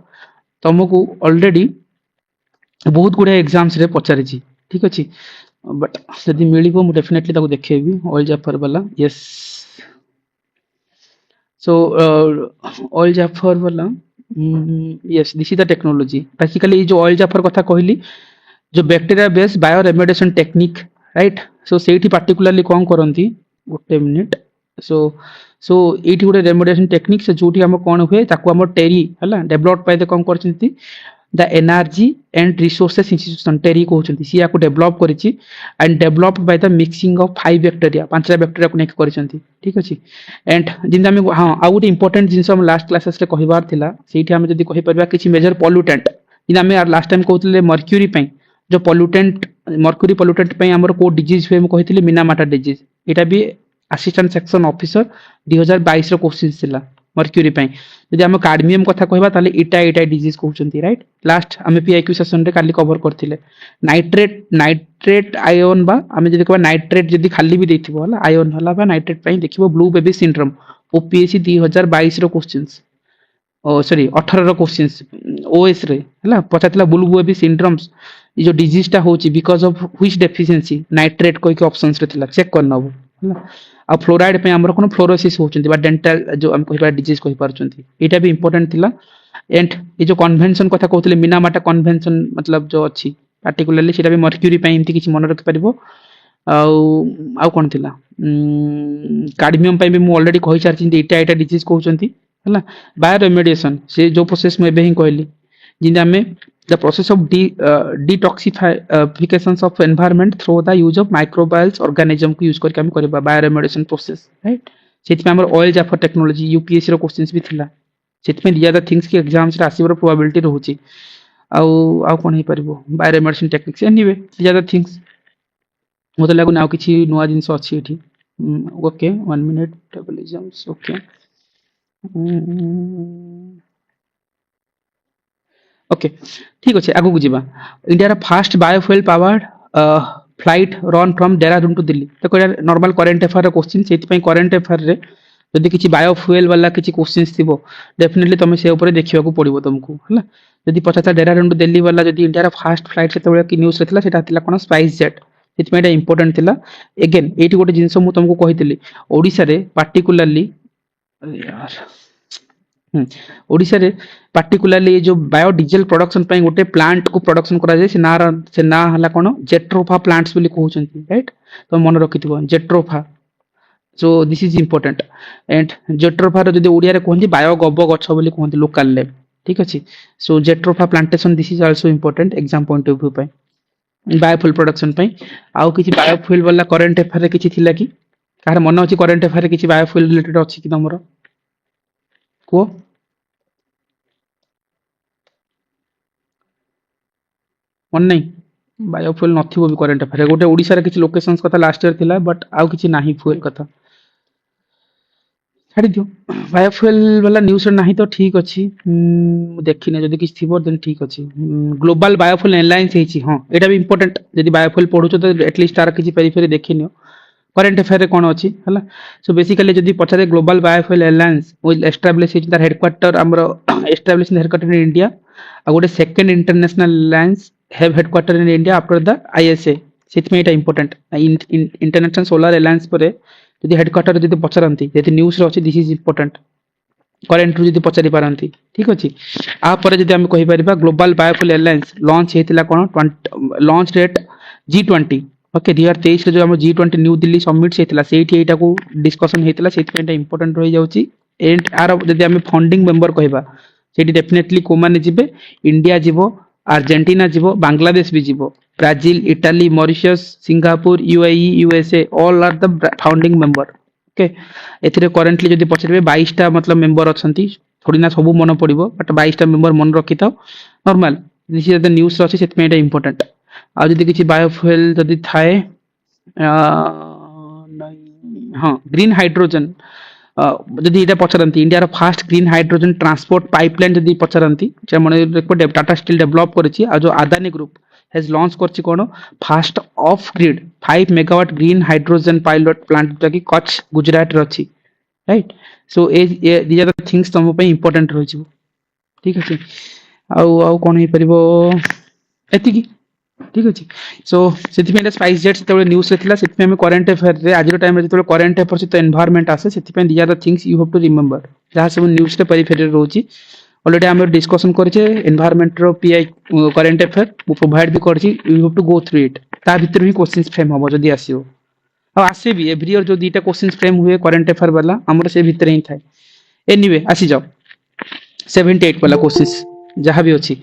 तुमको ऑलरेडी बहुत गुडा एग्जाम्स रे पचारि छी ठीक अछि बट यदि मिलिबो मु डेफिनेटली ताको देखेबी ऑयल जाफर वाला यस सो ऑयल जाफर वाला yes this is the technology basically जो ऑयल जाफर कथा कहली जो bacteria based bio remediation technique right so सेठी पार्टिकुलरली कोन करंती गोटे मिनिट सो सो एठी गोटे रेमेडिएशन टेक्निक से जोठी हम कोन हुए ताको हम टेरी हला डेवलप पाइ द कोन करचंती the energy and resources institution TERI कहउचंती सी याको डेवलप करिछि and developed by the mixing of 5 bacteria पांचटा बैक्टीरिया को नेक करिसंती ठीक अछि एंड जिंदा हम हां आ गोटे इंपोर्टेंट जिंस हम लास्ट क्लासेस रे कहिबार थिला सेठी हम जदी कहि परबा किछि मेजर पोल्यूटेंट जिंदा हम लास्ट टाइम कहउतले मर्क्यूरी पई जो पोल्यूटेंट मर्क्यूरी पोल्यूटेंट पई हमर को डिजीज हुए हम कहितले मिनामाटा डिजीज एटा भी असिस्टेंट सेक्शन ऑफिसर 2022 रो क्वेश्चन थिला मर्क्यूरी पई यदि हम कार्डमियम कथा कहबा ताले इटा डिजीज कहउचंती राइट लास्ट हम पीआईक्यू सेशन रे काली कवर करथिले नाइट्रेट आयन बा हम जदी कहबा नाइट्रेट जदी खाली भी देथिबो हला आयन हला बा नाइट्रेट पई देखिबो ब्लू बेबी सिंड्रोम ओपीएससी 2022 रो क्वेश्चंस ओ सॉरी 18 रो क्वेश्चंस ओएस रे हला पछातला ब्लू बेबी सिंड्रोम्स ई जो डिजीज टा होची because of which deficiency nitrate कोइ के ऑप्शंस रे थिला चेक करनबो हला आ फ्लोराइड पे हमर कोन फ्लोरोसिस होचंती बा डेंटल जो हम कहिबा डिजीज कहि पारचंती एटा भी इंपोर्टेंट थिला एंड ए जो कन्वेंशन कथा कहतले मिनामाटा कन्वेंशन मतलब जो अछि पार्टिकुलरली सेटा भी मर्क्यूरी पे इमति किछि मन रख परिबो आउ कोन थिला कार्डमियम पे भी मु ऑलरेडी कहि चारचिंती एटा डिजीज कहउचंती हला बायो रेमेडिएशन से जो प्रोसेस में एबे ही कहली जिंदा में the process of detoxification of environment through the use of microbials organism को यूज करके हम करबा बायोरेमेडिएशन प्रोसेस राइट सेति हमर ऑयल जाफर टेक्नोलॉजी यूपीएससी रो क्वेश्चंस भी थिला सेति में दिया द थिंग्स की एग्जाम्स रे आसीबर प्रोबेबिलिटी रहउची आउ कोन हे परबो बायोरेमेडिएशन टेक्निक्स एनीवे दिया द थिंग्स मते लागु नाउ किछि नुवा जिंस अछि एठी ओके 1 मिनिट टेबलिजम्स ओके ओके ठीक अच्छे आगू को India fast biofuel powered flight run from Dehradun to Delhi तो नॉर्मल करेंट अफेयर क्वेश्चन से करेंट अफेयर रे जदि किसी बायोफ्यूल वाला किसी क्वेश्चंस थिबो डेफिनेटली तुम से ऊपर देखिया को पड़िबो तुमको हला जदि पचाता देहरादून टू दिल्ली वाला जदि इंडिया फास्ट फ्लाइट से कि न्यूज रहला सेटा थिला कोन स्पाइस जेट सेति में इंपोर्टेंट थिला अगेन एठी गोटे जिंस मु तुमको कहितली ओडिसा रे पार्टिकुलरली यार ओडिसा रे पार्टिकुलरली जो बायोडीजल प्रोडक्शन पे गोटे प्लांट को प्रोडक्शन करा जाय से ना हला कोन जेट्रोफा प्लांट्स बोली कहउचंती राइट तो मन रखिथिबो jatropha so this is important and jatropha रो जदि ओडिया रे कहंती बायो गब गछ बोली कहंती लोकल ले ठीक अछि so jatropha plantation this is also important exam point of view पे बायोफ्यूल प्रोडक्शन पे आउ किछि बायोफ्यूल वाला करंट अफेयर रे किछि थिला कि कार मन अछि करंट अफेयर रे किछि बायोफ्यूल रिलेटेड अछि कि तमरो को मन नहीं बायोफ्यूल नथिबो भी करंट अफेयर गोटे ओडिसा रे किछि लोकेशंस कथा लास्ट ईयर थिला बट आउ किछि नाही फ्यूल कथा छाड़ी दियो बायोफ्यूल वाला न्यूज़ नाही तो ठीक अछि देखिने जदि किछि थिबो देन ठीक अछि ग्लोबल बायोफ्यूल अलायंस हेछि हां एटा भी इंपोर्टेंट जदि बायोफ्यूल पढुछो तो एटलीस्ट तार किछि पेरिफेरी देखिनियो करंट अफेयर रे कोन अछि हला सो बेसिकली जदि पछारे global biofuel alliance will establish is the headquarter हमरो establish in headquarter in India आ गोटे second international alliance have headquarter in India after the ISA सेति में एटा इंपोर्टेंट इंटरनेशनल सोलर अलायंस परे जदि हेडक्वार्टर जदि पछरंती जदि न्यूज़ रे अछि दिस इज इंपोर्टेंट करेंट जदि पचारि पारंती ठीक अछि आ परे जदि हम कहि परिबा ग्लोबल बायोफ्यूल अलायंस लॉन्च हेतिला कोन लॉन्च डेट G20 ओके 2023 रे जो हम G20 न्यू दिल्ली समिट हेतिला सेठी एटा को डिस्कशन हेतिला सेति में इंपोर्टेंट रहि जाउची एंड आर जदि हम फंडिंग मेंबर कहबा सेठी डेफिनेटली को माने जिबे इंडिया जिवो अर्जेंटीना जिवो बांग्लादेश भी जिवो Brazil Italy Mauritius Singapore UAE USA all are the founding member okay एथिरे करेंटली जदि पछरबे 22 टा मतलब मेंबर अछंती थोड़ी ना सब मन पड़िबो बट 22 टा मेंबर मन रखिताओ normal this is the news अछि सेति में एटा इंपोर्टेंट आ जदि किछि बायोफ्यूल जदि थाए हाँ ग्रीन हाइड्रोजन जदि एटा पछरंती इंडिया रो first green hydrogen transport pipeline जदि पछरंती जे मन टाटा स्टील डेवलप करछि आ जो अदानी ग्रुप हैज लॉन्च करछि कोन first off grid 5 megawatt green hydrogen pilot plant जकी कच्छ गुजरात रो अछि राइट सो ए दीज आर द थिंग्स तम पे इंपोर्टेंट रहै छै ठीक अछि आउ कोन हे परिबो एति की ठीक अछि सो सेति में स्पाइस जेट सेते न्यूज़ रे थिला सेति में करंट अफेयर रे आज टाइम रे जेते करंट अफेयर से तो एनवायरनमेंट आसे सेति में these are the things you have to remember जहा सब न्यूज़ रे पेरिफेरी रहउची ऑलरेडी हम डिस्कशन करछे एनवायरनमेंट रो पीआई करंट अफेयर वो प्रोवाइड भी करछि you have to go through it ता भीतर भी क्वेश्चंस फ्रेम होबो जदी आसीओ आ आसे भी एवरी ईयर जो दीटा क्वेश्चंस फ्रेम हुए करंट अफेयर वाला हमर से भीतर ही थाए एनीवे आसी जाओ 78 वाला क्वेश्चंस जहाँ भी अच्छी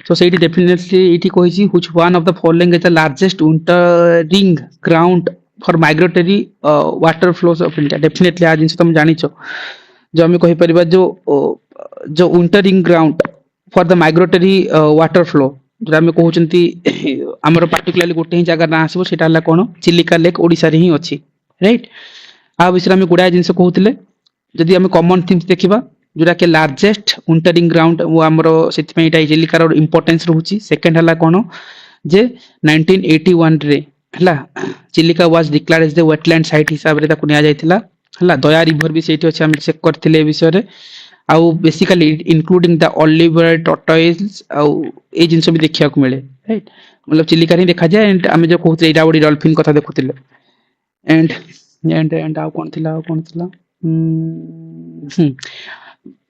तो सही डेफिनेटली ये कही which one of the following is the largest wintering ground for migratory water flows of India definitely आज जिन तुम जानी जो आम कही परिबा जो wintering ground for the migratory water flow जो आम कहउचंती हमर पार्टिकुलरली गोटे ही जगह ना आसीबो सेटा हला कोन चिलिका लेक ओडिसा रे ही अछि राइट आ विषय में गुडा जिंस कहउतिले जदि हम कॉमन थिंग्स देखिबा जोरा के लार्जेस्ट विंटरिंग ग्राउंड वो हमरो सेति में इटा चिलिका रो इंपोर्टेंस रहउची सेकंड हला कोन जे 1981 रे हला Chilika was declared as the wetland site हिसाब रे ताकु निया जायतिला हला दया रिवर भी सेठी अछि हम चेक करथिले विषय रे आउ बेसिकली इंक्लूडिंग द ऑलिवर टॉर्टोइल्स आउ ए जिंस भी देखिया को मिले राइट मतलब चिलिका रे देखा जाय एंड हम जो कहउते एटा बडी डॉल्फिन कथा देखुतिले एंड आउ कोन थिला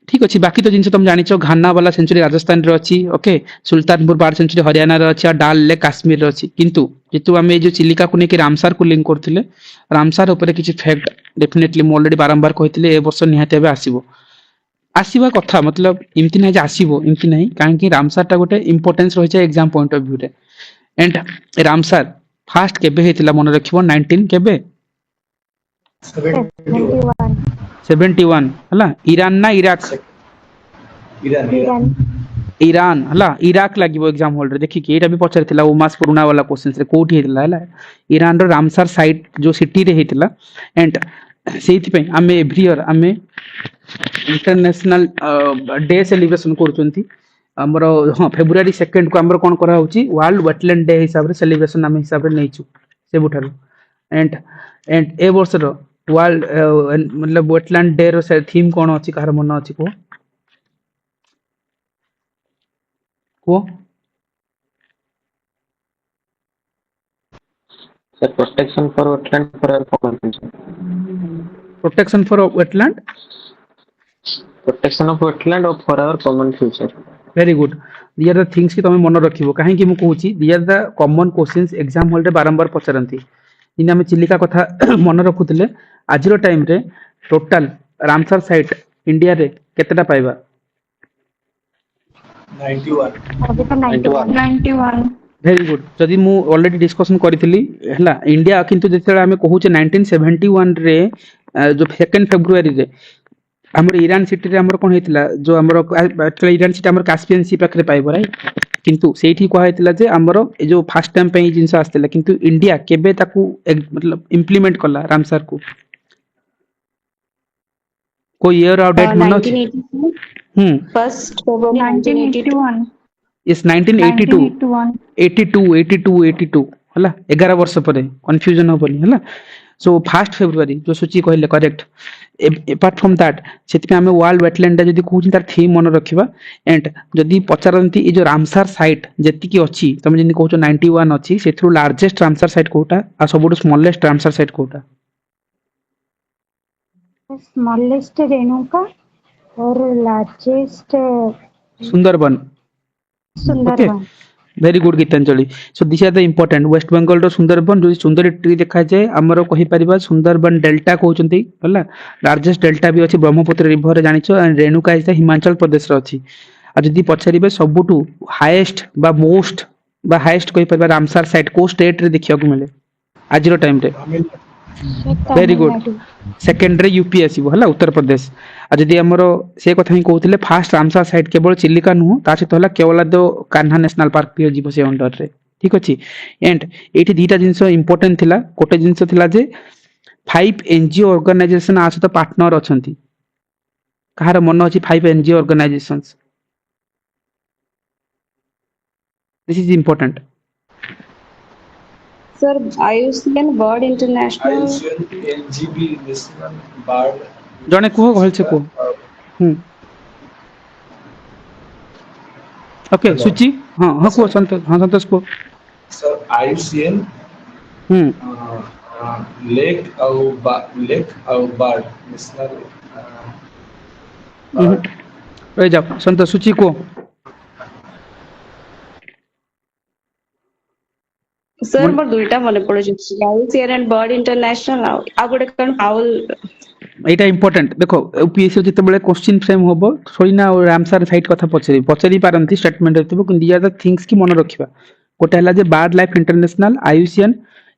ठीक अच्छी बाकी तो जिन तुम जानी घाना वाला सेंचुरी राजस्थान रे अच्छी okay Sultanpur bird sanctuary Haryana रे अच्छी डाल लेक काश्मीर रे अच्छी किंतु जेतु आमे जो चिलिका को नेकी रामसार को लिंक करथिले रामसार ऊपर किछि फैक्ट डेफिनेटली मो ऑलरेडी बारंबार कहिथिले ए वर्ष निहाते बे आसीबो आसीबा कथा मतलब एमती नहीं जे आसीबो एमती नहीं काहे रामसार टा गोटे इंपोर्टेंस रही है एग्जाम पॉइंट ऑफ व्यू रे एंड रामसार फास्ट केबे हेतिला मन रखिबो 19 केबे 71 71 हला ईरान ना इराक ईरान ईरान हला इराक लागिबो एग्जाम हॉल रे देखि कि एटा भी पचारथिला ओ मास पुराना वाला क्वेश्चंस रे कोठी हेतिला हला ईरान रो रामसार साइट जो सिटी रे हेतिला एंड सेति पे आमे एवरी ईयर आमे इंटरनेशनल डे सेलिब्रेशन करूचंती हमर हां फेब्रुआरी 2 को हमर कोन करा होची वर्ल्ड वेटलैंड डे हिसाब रे सेलिब्रेशन आमे हिसाब रे नेइछु से बुठारु एंड एंड ए वर्ष रो वर्ल्ड मतलब वेटलैंड डे रो थीम कोन अछि कार मन अछि को Sir, protection for wetland forever common future. Protection for wetland Protection of wetland of forever common future. Very good these are the things कि तुम मन रखिबो काहे कि मु कहूची these are the common questions exam hall रे बारंबार पचरंती इन हम चिलिका कथा मन रखुतले आजिरो टाइम रे टोटल रामसर साइट इंडिया रे केतेटा पाइबा 91 अभी तो 91 91 वेरी गुड जदि मु ऑलरेडी डिस्कशन करथिली हला इंडिया किंतु जेतेला हमें कहूचे 1971 रे जो 2 फेब्रुआरी रे हमर ईरान सिटी रे हमर कोन हेतिला जो हमर एक्चुअली ईरान सिटी हमर कास्पियन सी पाखरे पाइबो राइट किंतु सेठी को हेतिला जे हमर ए जो फर्स्ट टाइम पे जिंस आस्तेला किंतु इंडिया केबे ताकू मतलब इंप्लीमेंट करला रामसर को कोई ईयर और डेट मन अछि 1982 फर्स्ट फरवरी 1982 1981 इस 1982 1981 82 हला 11 वर्ष परे कंफ्यूजन होबनी हला सो फर्स्ट फेब्रुआरी जो सूची कहले करेक्ट अपार्ट फ्रॉम दैट सेति हमें वर्ल्ड वेटलैंड जदी कहूची तार थीम मन रखिबा एंड जदी पचारंती ए जो रामसर साइट जेति की अछि तुम जनी कहूचो 91 अछि सेथरु लार्जेस्ट रामसर साइट कोटा आ सबुटो स्मॉलेस्ट रामसर साइट कोटा स्मॉलेस्ट रेणुका और largest Sundarban Sundarban very good Gitanjali so this are the important West Bengal रो सुंदरबन जो सुंदरी ट्री देखा जाए हमरो कहि परिबा सुंदरबन डेल्टा कहउचंती हला लार्जेस्ट डेल्टा भी अछि ब्रह्मपुत्र रिवर रे जानिछो and Renuka is the Himachal Pradesh रो अछि आ जदी पछारिबे सबुटू हाईएस्ट बा मोस्ट बा हाईएस्ट कहि परिबा रामसर साइट को स्टेट रे देखिया को मिले आजिरो टाइम रे वेरी गुड सेकेंड रे यूपी आसीबो हला उत्तर प्रदेश आ जदी हमरो से कथा ही कहउतिले फास्ट रामसर साइट केवल चिलिका नु ता सहित हला केवलादो कान्हा नेशनल पार्क भी जीवो से अंडर रे ठीक अछि एंड एठी दीटा जिंस इंपोर्टेंट थिला कोटे जिंस थिला जे 5 एनजीओ ऑर्गेनाइजेशन आ सहित पार्टनर अछंती कहार मन अछि 5 NGO organisations this is important Sir, IUCN Bird International. IUCN NGB National Bird जने कुह कहल से को ओके सुची हां हां को संतोष को Sir IUCN Lake और Bird National रह जाओ संतोष सुची को Sir, मोर दुईटा मने पड़े IUCN and Bird International आ गोटे कन फाउल एटा इंपोर्टेंट देखो यूपीएससी जते बेले क्वेश्चन फ्रेम होबो थोड़ीना रामसर साइट कथा पचरी पारंती स्टेटमेंट हेतबो कि दिया द थिंग्स की मन रखिबा कोटे हला जे bird life international IUCN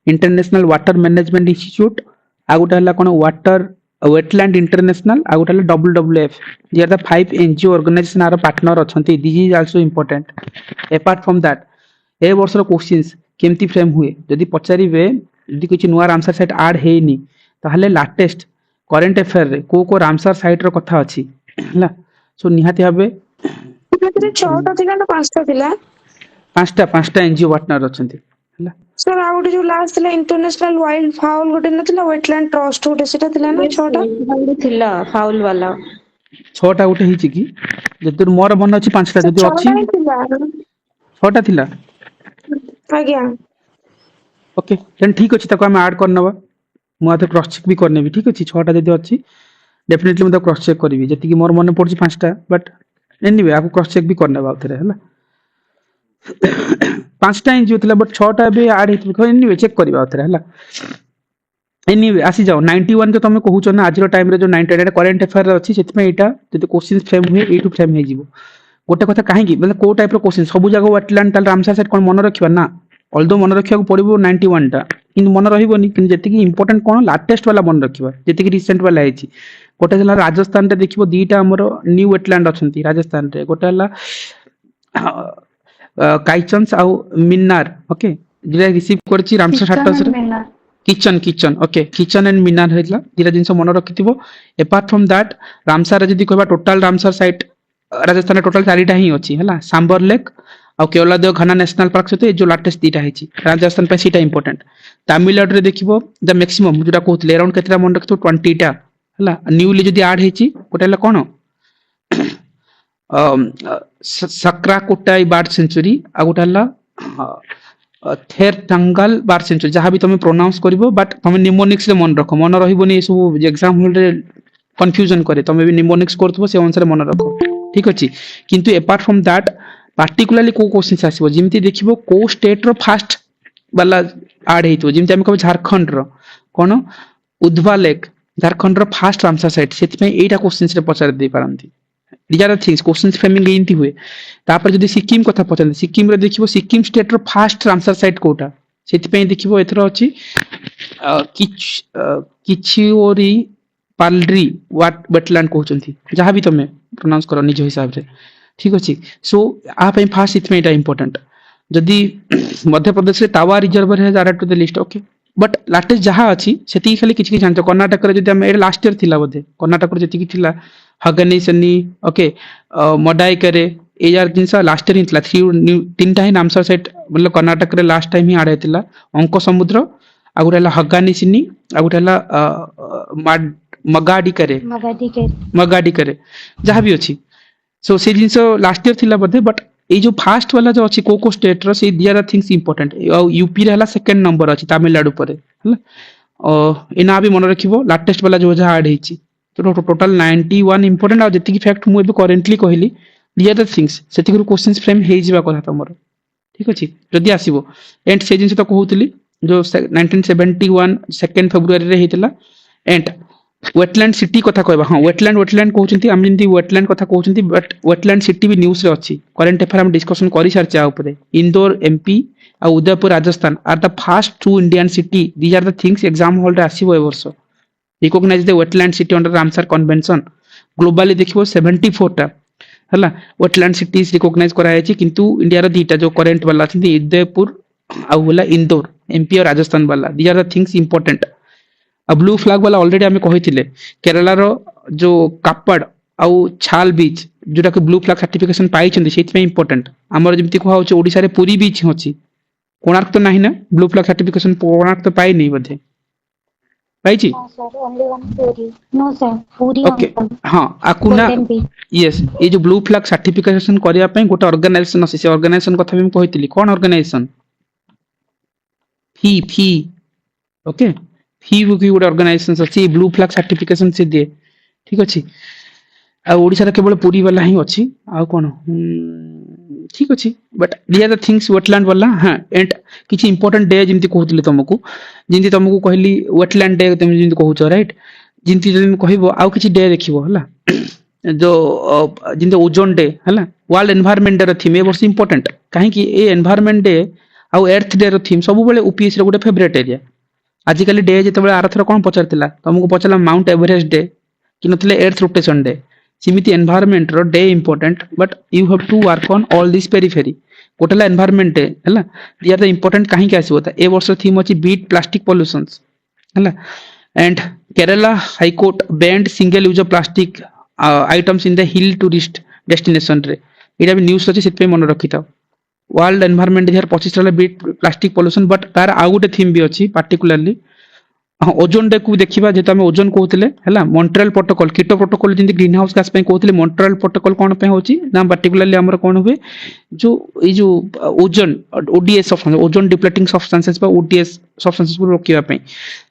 international water management institute आ गोटे हला कोन वाटर वेटलैंड इंटरनेशनल आ गोटे हला डब्ल्यूडब्ल्यूएफ दिया the 5 NGO organization are partner अछंती this is also important apart from that ए वर्ष रो क्वेश्चंस केमती फ्रेम हुए जदी पचारिबे जदी किछि नुवा रामसर साइट ऐड हेनी ताहले लेटेस्ट करेंट अफेयर रे को रामसर साइट रो कथा अछि हला सो निहाती भाबे ସେଥିରେ 6ଟା ଥିଲା ନା 5ଟା ଥିଲା पांचटा एनजीओ पार्टनर अछंती हला सर आ गोटे जो लास्ट ଥିଲା इंटरनेशनल वाइल्ड फाउल गोटे नथिला वेटलैंड ट्रस्ट गोटे सेटा ଥିଲା ना 6टा ଥିଲା फाउल वाला 6टा उठे हिची की जदि मोर मन अछि 5टा जदि अछि 6टा थिला आज्ञा ओके देन ठीक अछि ताको हम ऐड करनबा मु आते क्रॉस चेक भी करनेबी ठीक अछि 6टा जदि अछि डेफिनेटली मु क्रॉस चेक करबी जति की मोर मन पड़छि 5टा बट एनीवे आपको क्रॉस चेक भी करनेबा आउथरे हला 5टा एनजीओ थिला बट 6टा भी ऐड हेतबे एनीवे चेक करबा आउथरे हला एनीवे आसी जाओ 91 जो तुम कहूछ ना आज टाइम रे जो 90 एटा करंट अफेयर अछि सेति एटा जदि क्वेश्चन फ्रेम हुए एटू फ्रेम हे जिवो गोटे कथा काहे कि मतलब को टाइप रो क्वेश्चन सब जगह वेटलैंड ताल रामसर साइड कोन मन रखिबा ना ऑल्दो मन रखिया को पड़िबो 91 टा किंतु मन रहिबोनी किंतु जति इंपोर्टेंट कोन लेटेस्ट वाला मन रखिबा जति रिसेंट वाला हेछि गोटे हला राजस्थान रे देखिबो दीटा हमर न्यू वेटलैंड अछंती राजस्थान रे गोटे हला काइचन्स आउ मिन्नार ओके जे रिसीव करछि रामसर साइट रे किचन ओके किचन एंड मिनार हेतला दिरा जिंस मन रखिथिबो अपार्ट फ्रॉम दैट रामसर जदी कहबा total Ramsar site Rajasthan total 4टा ही अछि हला सांबर लेक आ केवलादेव घना नेशनल पार्क सहित जो लाटेस्ट दीटा हेछि राजस्थान पे सीटा इंपोर्टेंट तमिलनाडु रे देखिबो द मैक्सिमम जोटा कहतले अराउंड केतरा मन रखिथो 20 टा हला न्यूली जदी ऐड हेछि गोटेला कोन सकरा कोटाई बर्ड सेंचुरी आ गोटेला थेर टंगल बर्ड सेंचुरी जहां भी तुम प्रोनाउंस करिवो बट तुम निमोनिक्स रे मन रखो मन रहिबोनी सब एग्जाम हॉल रे कंफ्यूजन करे तुम भी निमोनिक्स करथबो से अनुसार मन रखो ठीक अछि किंतु अपार्ट फ्रॉम दैट पार्टिकुलरली को क्वेश्चन आसीबो जिमती देखिबो को स्टेट रो फर्स्ट वाला ऐड हेतो जिमती हम कहबो झारखंड रो कोन उद्धवा लेक झारखंड रो फर्स्ट रामसर साइट सेति में एटा क्वेश्चंस रे पचार दे पारंती these are the things questions framing एंती हुए तापर जदी सिक्किम कथा पचले सिक्किम रे देखिबो सिक्किम स्टेट रो फर्स्ट रामसर साइट कोटा सेति पे देखिबो एथरो अछि किछिओरी पालरी व्हाट वेटलैंड कहउचंती जहां भी तमे प्रोनाउंस करो निज हिसाब रे ठीक अछि सो आ पे फर्स्ट इतमे एटा इंपोर्टेंट जदी मध्य प्रदेश रे टावा रिजर्वर है जारा to the list okay but latest जहां अछि सेति खाली किछि जानतो कर्नाटक रे जदी हम ए लास्ट ईयर थिला बोधे कर्नाटक रे जति थिला हगनी सनी ओके मडाई करे ए यार जिनसा लास्ट ईयर हितला 3 टा ही नामसर साइट मतलब कर्नाटक रे लास्ट टाइम ही आड़े थिला अंक समुद्र आ गुटेला हगानी सिनी आ गुटेला मगाडी करे जहां भी अछि सो से जिनस लास्ट ईयर थिला बोधे बट ए जो फर्स्ट वाला जो अछि को स्टेट रो से there are things important UP रे हला सेकंड नंबर अछि तमिलनाडु परे हला एना भी मन रखिबो लेटेस्ट वाला जो जहां ऐड हेछि तो टोटल 91 इंपोर्टेंट आ जति की फैक्ट मु एबे करेंटली कहली दियर द थिंग्स सेति गुरु क्वेश्चंस फ्रेम हे जिबा कथा तमर ठीक अछि जदी आसीबो एंड से जिंस तो कहउतली जो 1971 2 फेब्रुआरी रे हेतला एंड वेटलैंड सिटी कथा कहबा हां वेटलैंड कहउचंती हम जिंती वेटलैंड कथा कहउचंती बट वेटलैंड सिटी भी न्यूज़ रे अछि करंट अफेयर हम डिस्कशन करि सारचे आ ऊपर इंदौर एमपी आ Udaipur Rajasthan are the first two Indian city these are the things exam hall रे आसीबो ए वर्ष recognize the wetland city under Ramsar convention globally देखिबो 74 टा हला वेटलैंड सिटीज रिकॉग्नाइज कराय अछि किंतु इंडिया रो दीटा जो करंट वाला अछि उदयपुर आ वाला इंदौर एमपी और राजस्थान वाला these are the things important आ ब्लू फ्लैग वाला ऑलरेडी हमें कहिथिले केरला रो जो कापड़ आ छाल बीच जोटा के ब्लू फ्लैग सर्टिफिकेशन पाई छथि सेति में इंपोर्टेंट हमर जेमति को होछ ओडिसा रे पुरी बीच होछि कोणार्क तो नाही ना ब्लू फ्लैग सर्टिफिकेशन कोणार्क तो पाई नहीं बधे पाई छी नो सर पूरी ओके हां आकुना यस ये जो ब्लू फ्लैग सर्टिफिकेशन करिया पई गोटे ऑर्गेनाइजेशन अछि से ऑर्गेनाइजेशन कथा भी कहितली कोन ऑर्गेनाइजेशन फी ओके फी वो की गोटे ऑर्गेनाइजेशन अछि ब्लू फ्लैग सर्टिफिकेशन से दे ठीक अछि आ ओडिसा रे केवल पूरी वाला ही अछि आ कोन ठीक अछि but there the things wetland वाला हां एंड किछि इंपोर्टेंट डे जिंती कहउतली तुमको जिंती तुमको कहली वेटलैंड डे तुम जिंती कहउछ राइट जिंती जदि कहबो आ किछि डे देखिबो हला जो जिंती ओजोन डे हला वर्ल्ड एनवायरनमेंट डे रो थीम ए वर्ष इंपोर्टेंट काहे कि ए एनवायरनमेंट डे आ अर्थ डे रो थीम सब बेले ओपीएस रे गोटे फेवरेट एरिया आजिकल डे जेतबे आरथर कोन पचारतिला तुमको पचला माउंट एवरेस्ट डे कि नतले अर्थ रोटेशन डे सिमिति एनवायरनमेंट रो day important but you have to work on all this periphery गोटेला एनवायरनमेंट डे हला दियर द इंपोर्टेंट काहे के आसीबो त ए वर्ष थीम अछि बीट प्लास्टिक पोल्यूशंस हला and Kerala high court band single use of plastic items in the hill tourist destination रे एटा भी न्यूज़ अछि सेते मन रखिता वर्ल्ड एनवायरनमेंट 2025 रे बीट प्लास्टिक पोल्यूशन बट तार आ गुटे थीम भी अछि पार्टिकुलरली ओजोन डे को देखिबा जेता हम ओजोन कहउतले हला मॉन्ट्रियल प्रोटोकॉल कीटो प्रोटोकॉल जिंदी ग्रीन हाउस गैस पे कहउतले मॉन्ट्रियल प्रोटोकॉल कोन पे होची ना पार्टिकुलरली हमर कोन हुए जो ए जो ozone ODS substance ozone depleting substances बा ओडीएस सब्सटेंसेस को रोकिबा पे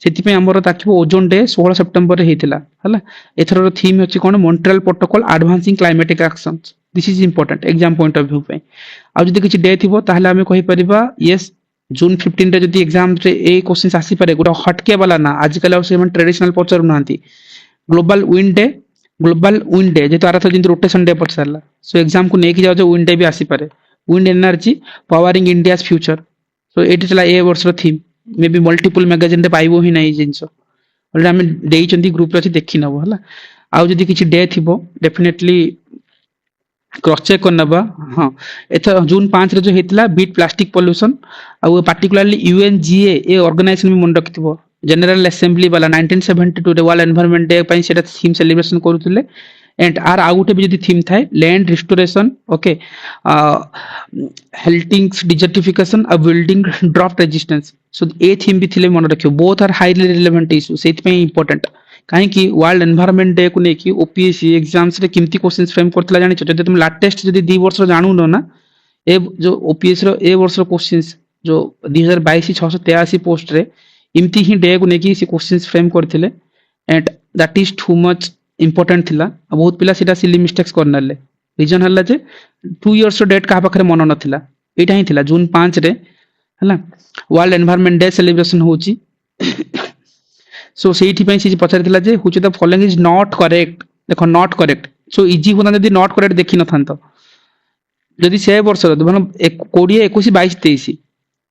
सेति पे हमर ताकिबो ओजोन डे 16 सितंबर रे हेतिला हला एथरो थीम होची कोन Montreal protocol advancing climatic actions this is important exam point of view पे आ जदि किछि डे थिबो ताहले हमें कहि परिबा यस जून 15 रे जदी एग्जाम रे ए क्वेश्चंस आसी पारे गोटा हटके वाला ना आजकल से ट्रेडिशनल पचारू नांती ग्लोबल विंड डे जेतो आरथ जिन रोटेशन डे पचारला सो एग्जाम को नेकी जाओ विंड डे भी आसी पारे wind energy powering India's future so एटी चला ए वर्ष रो theme may be multiple magazine रे पाइबो ही नहीं जिंसो ऑलरेडी हम देई चंदी ग्रुप रे अछि देखि नबो हला आउ जदी किछि डे थिबो डेफिनेटली क्रॉस चेक करनबा हां एथ जून 5 रे जो हेतला बीट प्लास्टिक पोल्यूशन आ पार्टिकुलरली यूएनजीए ए ऑर्गेनाइजेशन में मन रखितबो जनरल असेंबली वाला 1972 रे वर्ल्ड एनवायरनमेंट डे पई सेटा थीम सेलिब्रेशन करूतले एंड आर आउ गुटे भी जदी थीम थाए land restoration okay halting desertification आ बिल्डिंग ड्रॉप रेजिस्टेंस सो ए थीम भी थिले मन रखियो both are highly relevant issue सेति पई इंपोर्टेंट कहीं कि वर्ल्ड एनवायरनमेंट डे को लेकी ओपीएससी एग्जाम्स रे किमती क्वेश्चंस फ्रेम करतला जानि छ जदि तुम लेटेस्ट जदि 2 वर्ष जानू न ना ए जो ओपीएससी रो ए वर्ष रो क्वेश्चंस जो 2022 683 पोस्ट रे इमती ही डे को लेकी से क्वेश्चंस फ्रेम करथिले and that is too much important थिला बहुत पिला सीधा सिली मिस्टेक्स करनले रीजन हल्ला जे 2 इयर्स रो डेट का पाखरे मन नथिला एटा ही थिला जून 5 रे हला वर्ल्ड एनवायरनमेंट डे सेलिब्रेशन होची सो सेठी पई से पचार थिला जे which the following is not correct देखो नॉट करेक्ट सो इजी होना जदी नॉट करेक्ट देखि न थांतो जदी से वर्ष रो मतलब 20 21 22 23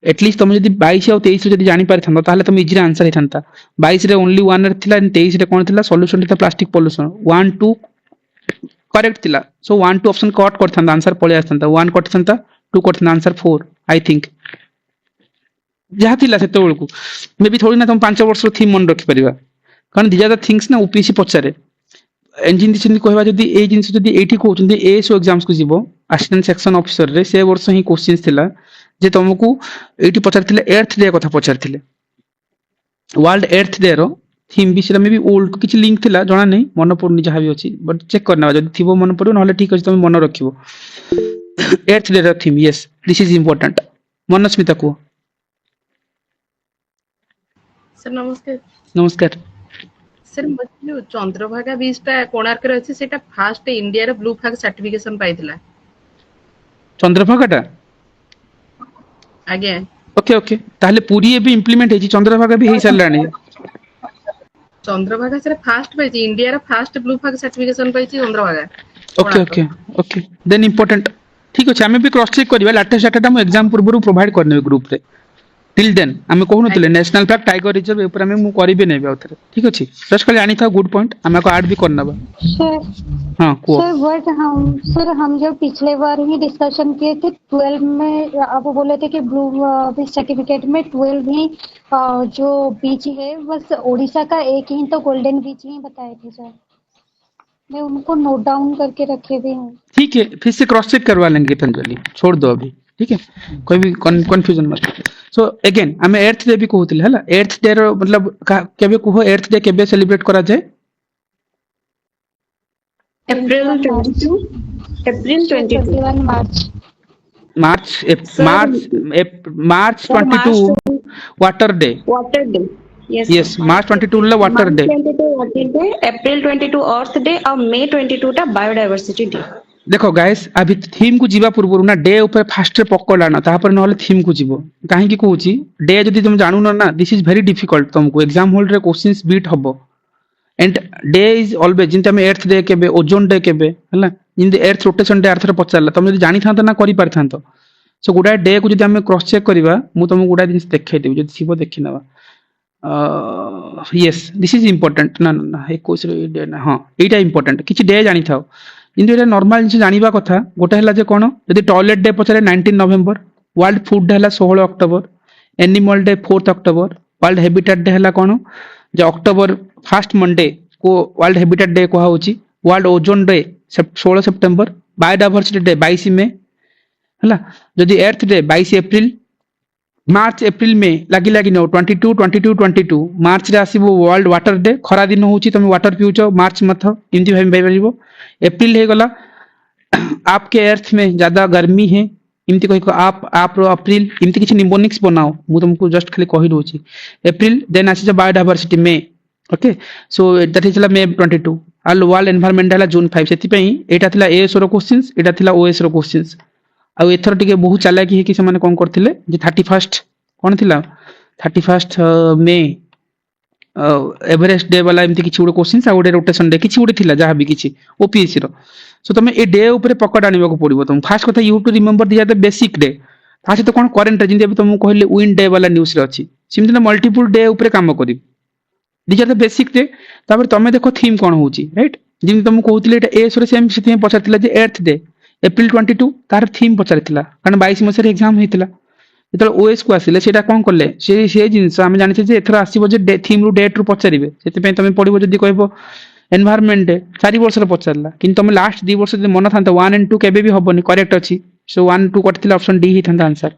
एटलीस्ट तुम जदी 22 और 23 जदी जानि पारि थांतो ताले तुम इजी आंसर ही थांता 22 रे ओनली वन रे थिला 23 रे कोन थिला सॉल्यूशन थिला प्लास्टिक पोल्यूशन 1 2 करेक्ट थिला सो 1 2 ऑप्शन कट कर थांता आंसर पळे आथांता 1 कट थांता 2 कट थांता आंसर 4 आई थिंक जहाँ थिला से तोळकू मे बी थोड़ी ना तुम 5 वर्ष थीम मन रखि परिबा कारण दिज आर द थिंग्स ना ओपीसी पचारे इंजिन दिसन कहबा जदी ए जिंस जदी एठी कहउचंदी एएसओ एग्जाम्स को जीवो असिस्टेंट सेक्शन ऑफिसर रे से वर्ष ही क्वेश्चंस थिला जे तुमको एठी पचार थिले अर्थ डे कथा पचार थिले वर्ल्ड अर्थ डे रो थीम भी मे बी ओल्ड किछ लिंक थिला जणा नै मन पड़नी जहाँ भी अछि बट चेक करना जदी थिबो मन पड़ो नहले ठीक अछि तुम मन रखिबो अर्थ डे रो theme yes this is important Manasmita को सर नमस्कार नमस्कार सर जो चंद्रभागा बीचटा कोणार्क रे अछि सेटा फास्ट इंडिया रे ब्लू फ्लैग सर्टिफिकेशन पाइथिला चंद्रभागाटा आगे ओके ओके ताहले पूरी एबी इंप्लीमेंट हेची चंद्रभागा भी हेई सरलानी चंद्रभागा सर फास्ट पाइछि इंडिया रे फास्ट ब्लू फ्लैग सर्टिफिकेशन पाइछि Chandrabhaga okay okay okay then important ठीक अछि हमें भी क्रॉस चेक करबा लेटेस्ट डाटा हम एग्जाम पूर्व प्रोवाइड करने ग्रुप रे टिल देन हमें कहू नथिले नेशनल पार्क टाइगर रिजर्व ऊपर हमें मु करिबे नै बेउथरे ठीक अछि जस्ट खाली आनी था गुड पॉइंट हमें को ऐड भी करनबा सर हां को सर हम जो पिछले बार ही डिस्कशन किए थे 12 में आप बोले थे कि ब्लू बीच सर्टिफिकेट में 12 ही जो बीच है बस ओडिशा का एक ही तो गोल्डन बीच ही बताए थे सर मैं उनको नोट डाउन करके रखे भी हूँ ठीक है फिर से क्रॉस चेक करवा लेंगे गीतांजलि छोड़ दो अभी ठीक है कोई भी कंफ्यूजन मत सो अगेन हमें अर्थ डे भी कहूतिले हला अर्थ डे रो मतलब केबे कहो अर्थ डे केबे सेलिब्रेट करा जाए April 22 April 22 March 22 water day water day yes March 22 ला water day April 22 earth day और मई 22 टा बायोडायवर्सिटी डे देखो गाइस अभी थीम को जीवा पूर्व ना डे ऊपर फास्ट रे पकड़ ना तापर नहले थीम को जीवो काहे की कहूची डे जदी तुम जानू ना दिस इज वेरी डिफिकल्ट तुमको एग्जाम हॉल रे क्वेश्चंस बीट हबो एंड डे इज ऑलवेज जिंता में अर्थ डे केबे ओजोन डे केबे हला in the earth rotation day earth रे पचारला तुम जदी जानि थांत ना करि पारथांत सो गुडा डे को जदी हमें क्रॉस चेक करबा मु तुमको गुडा जिंस देखाइ देबी जदी थिबो देखि नबा यस दिस इज इंपोर्टेंट ना ना 21 रे डे ना हां एटा इंपोर्टेंट किछि डे जानि थाओ इंदु एटा नॉर्मल जिंस जानिबा कथा गोटा हला जे कोन जदी टॉयलेट डे पछरे 19 नवंबर वर्ल्ड फूड डे हला 16 October animal day 4 October world habitat day हला कोन जे अक्टोबर फर्स्ट मंडे को वर्ल्ड हैबिटेट डे को होची वर्ल्ड ओजोन डे 16 सितंबर बायोडायवर्सिटी डे 22 मई हला जदी अर्थ डे 22 अप्रैल मार्च अप्रैल में लागी लागी नो 22 मार्च रे आसीबो वर्ल्ड वाटर डे खरा दिन होची तुम वाटर पिउचो मार्च मथ इंदी भाई भाई परिबो अप्रैल हे गला आपके अर्थ में ज्यादा गर्मी है इमती कहि को आप रो अप्रैल इमती किछि निम्बोनिक्स बनाओ मु तुमको जस्ट खाली कहि दोची अप्रैल देन आसी जो बायोडायवर्सिटी में okay so that is may 22 all world environment हला जून 5 सेति पई एटा थिला एएस रो क्वेश्चंस एटा थिला ओएस रो क्वेश्चंस आ एथर टिके बहुत चालाकी है कि से माने कोन करथिले जे 31st कौन थिला 31 मे एवरेस्ट डे वाला एमती किछि गुटे क्वेश्चन आ गुटे रोटेशन डे किछि गुटे थिला जहाँ भी किछि ओपीएससी रो सो तुम ए डे ऊपर पकड़ आनिबा को पड़िबो तुम फास्ट कथा you to remember this are the basic day ता सहित कौन करेंट जिंदे तुमको कहले विन डे वाला न्यूज रे अछि सिमती मल्टीपल डे ऊपर काम करी this are the basic day तापर तुम देखो थीम कौन होउची राइट जिमती तुमको कहउतले एटा एस रे सेम सेति पछारतिला जे 8th डे एप्रिल 22 तार थीम पछारतिला कारण 22 मसरे एग्जाम हेतिला जेतल ओएस को आसिले सेटा कोन करले से जिंस हम जानिछे जे एथरा आसीबो जे थीम रु डेट रु पछारिबे सेति पे तमे पढिबो जदी कहबो एनवायरनमेंट डे 4 वर्ष रे पछारला किंतु तमे लास्ट 2 वर्ष जे मन थांता 1 and 2 केबे भी हबोनी करेक्ट अछि सो 1 2 कटतिला ऑप्शन डी ही थांता आंसर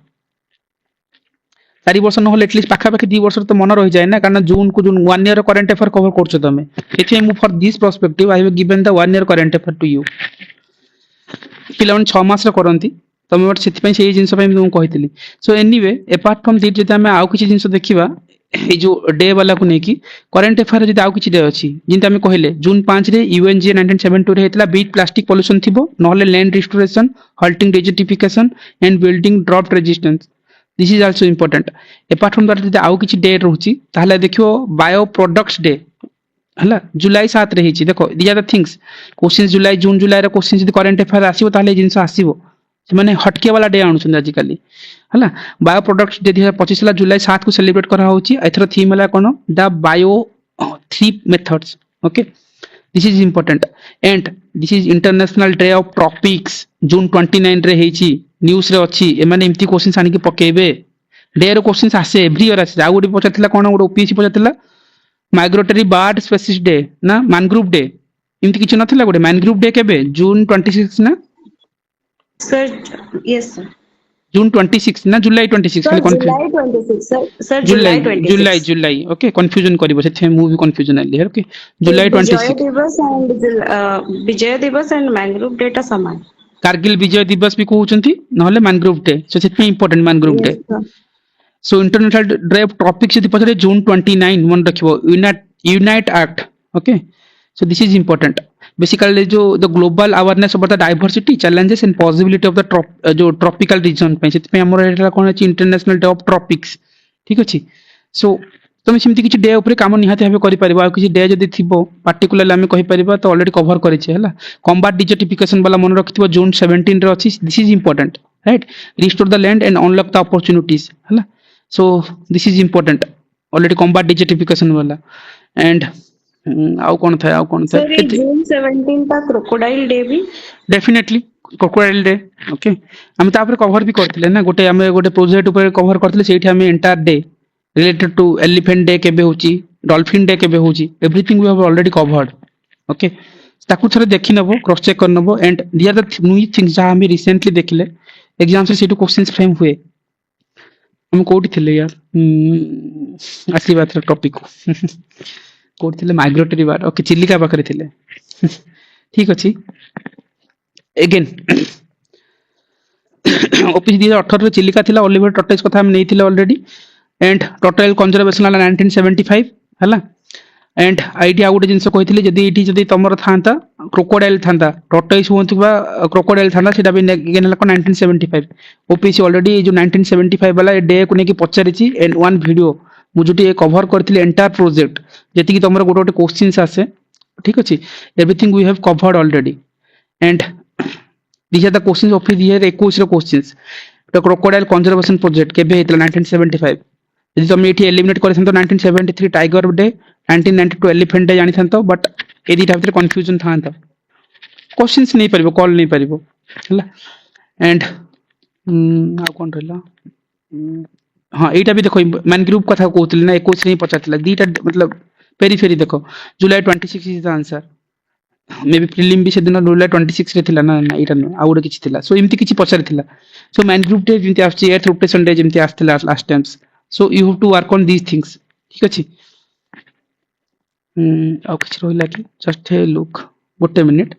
4 वर्ष न होले एटलीस्ट पाखा पाखी 2 वर्ष तो मन रहि जाय ना कारण जून को June 1 year current affair cover करछो तमे सेति मु for this perspective I have given the 1 year current affair to you पिलावन 6 मास रे करंती तमे बट सेति पई सेही जिंस पई मु कहितली so anyway apart from this जति हमें आउ किछि जिंस देखिबा ए जो डे वाला को नेकी करंट अफेयर जति आउ किछि डे अछि जिंत हमें कहले जून 5 रे यूएनजी 1972 रे हेतला बीट प्लास्टिक पोल्यूशन थिबो नहले land restoration halting desertification and building drought resistance this is also important apart from that जति आउ किछि डे रहउची ताहले देखियो बायो प्रोडक्ट्स डे हला जुलाई 7 रे हिची देखो these are the things question July June July रे क्वेश्चन जति करंट अफेयर आसीबो ताहले जिंस आसीबो से माने हटके वाला डे आनुछन आजिकली हला बायो प्रोडक्ट्स डे 2025 ला जुलाई 7 को सेलिब्रेट करा होची एथरो थीम हला कोन the bio 3 methods okay this is important and this is international day of tropics June 29 रे हेची न्यूज़ रे अछि ए माने इम्ति क्वेश्चन आनि के पकेबे डे रो क्वेश्चन आसे एवरी ईयर आसे आ गुडी पछातिला कोन गुडी ओपीएससी पछातिला माइग्रेटरी बर्ड स्पीसीज डे ना मैनग्रोव डे इम्ति किछ नथिला गुडी मैनग्रोव डे केबे जून 26 ना सर यस सर जून 26 ना जुलाई 26 खाली जुलाई 26 सर जुलाई 26 जुलाई ओके कंफ्यूजन करिवो से मु भी कंफ्यूजन आली है ओके जुलाई 26 विजय दिवस एंड मैंग्रोव डेटा समान कारगिल विजय दिवस भी कहउचंती नहले मैनग्रोव डे सो सेति important mangrove day so international day of tropics यदि पछरे जून 29 मन रखिबो unite act okay so this is important basically जो the global awareness about the diversity challenges and possibility of the जो tropical region पे सेति पे हमर एटा कोन अछि इंटरनेशनल डे ऑफ ट्रॉपिक्स ठीक अछि सो तुम सिमती किछि डे ऊपर काम निहाते हबे करि परिबा किछि डे जदि थिबो पार्टिकुलरली हम कहि परिबा तो ऑलरेडी कवर करि छै हला कॉम्बैट डिजर्टिफिकेशन वाला मन रखिबो जून 17 रे अछि this is important right restore the land and unlock the opportunities हला so this is important already combat desertification वाला एंड आउ कोन था सर ये जून 17 का क्रोकोडाइल डे भी डेफिनेटली क्रोकोडाइल डे ओके हम तापर कवर भी करथिले ना गोटे हम गोटे प्रोजेक्ट ऊपर कवर करथिले सेठी हम entire day related to elephant day केबे होची डॉल्फिन डे केबे होची everything we have already covered okay ताकू थरे देखि नबो क्रॉस चेक कर नबो and they are the new things जा हम रिसेंटली देखले एग्जाम से सेटू क्वेश्चंस फ्रेम हुए हम कोठी थिले यार असली बात टॉपिक कोठी थिले माइग्रेटरी बार ओके चिलिका पाखरे थिले ठीक अछि अगेन ओपीसी 2018 रे चिलिका थिला ओलिवर टॉटेज कथा हम नै थिले ऑलरेडी एंड टोटल कंजर्वेशन वाला 1975 हला एंड आईडिया गुटे जिंस कहिथिले जदी तमर थांता क्रोकोडाइल थांता टॉटेज होंतबा क्रोकोडाइल थांता सेटा भी गेन हला 1975 ओपीसी ऑलरेडी जो 1975 वाला डे को नेकी पचारिची एंड वन वीडियो मु जुटी कवर करथिले एंटायर प्रोजेक्ट जति कि तमर गोटे क्वेश्चंस आसे ठीक अछि everything we have covered already and these are the questions of the year 21 रो questions the crocodile conservation project केबे हेतला 1975 यदि तुम एठी एलिमिनेट करथन तो 1973 टाइगर डे 1992 एलिफेंट डे जानि थन तो बट ए दिटा भीतर कंफ्यूजन थान तो क्वेश्चंस नहीं परिबो कॉल नहीं परिबो हला एंड आ कोन रहला हां एटा भी देखो मैन ग्रुप कथा कहउतले ना 21 नहीं पचातला दीटा मतलब पेरीफेरी देखो जुलाई 26 is the answer may be prelim भी सेदिन जुलाई 26 रे थिला ना एटा आ गुडे किछि थिला सो इमति किछि पचारि थिला सो मैन ग्रुप डे जिंति आछि एर्थ रोटेशन डे जिंति आस्थिला last times so you have to work on these things ठीक अछि आ किछ रोइला कि जस्ट लुक 1 मिनिट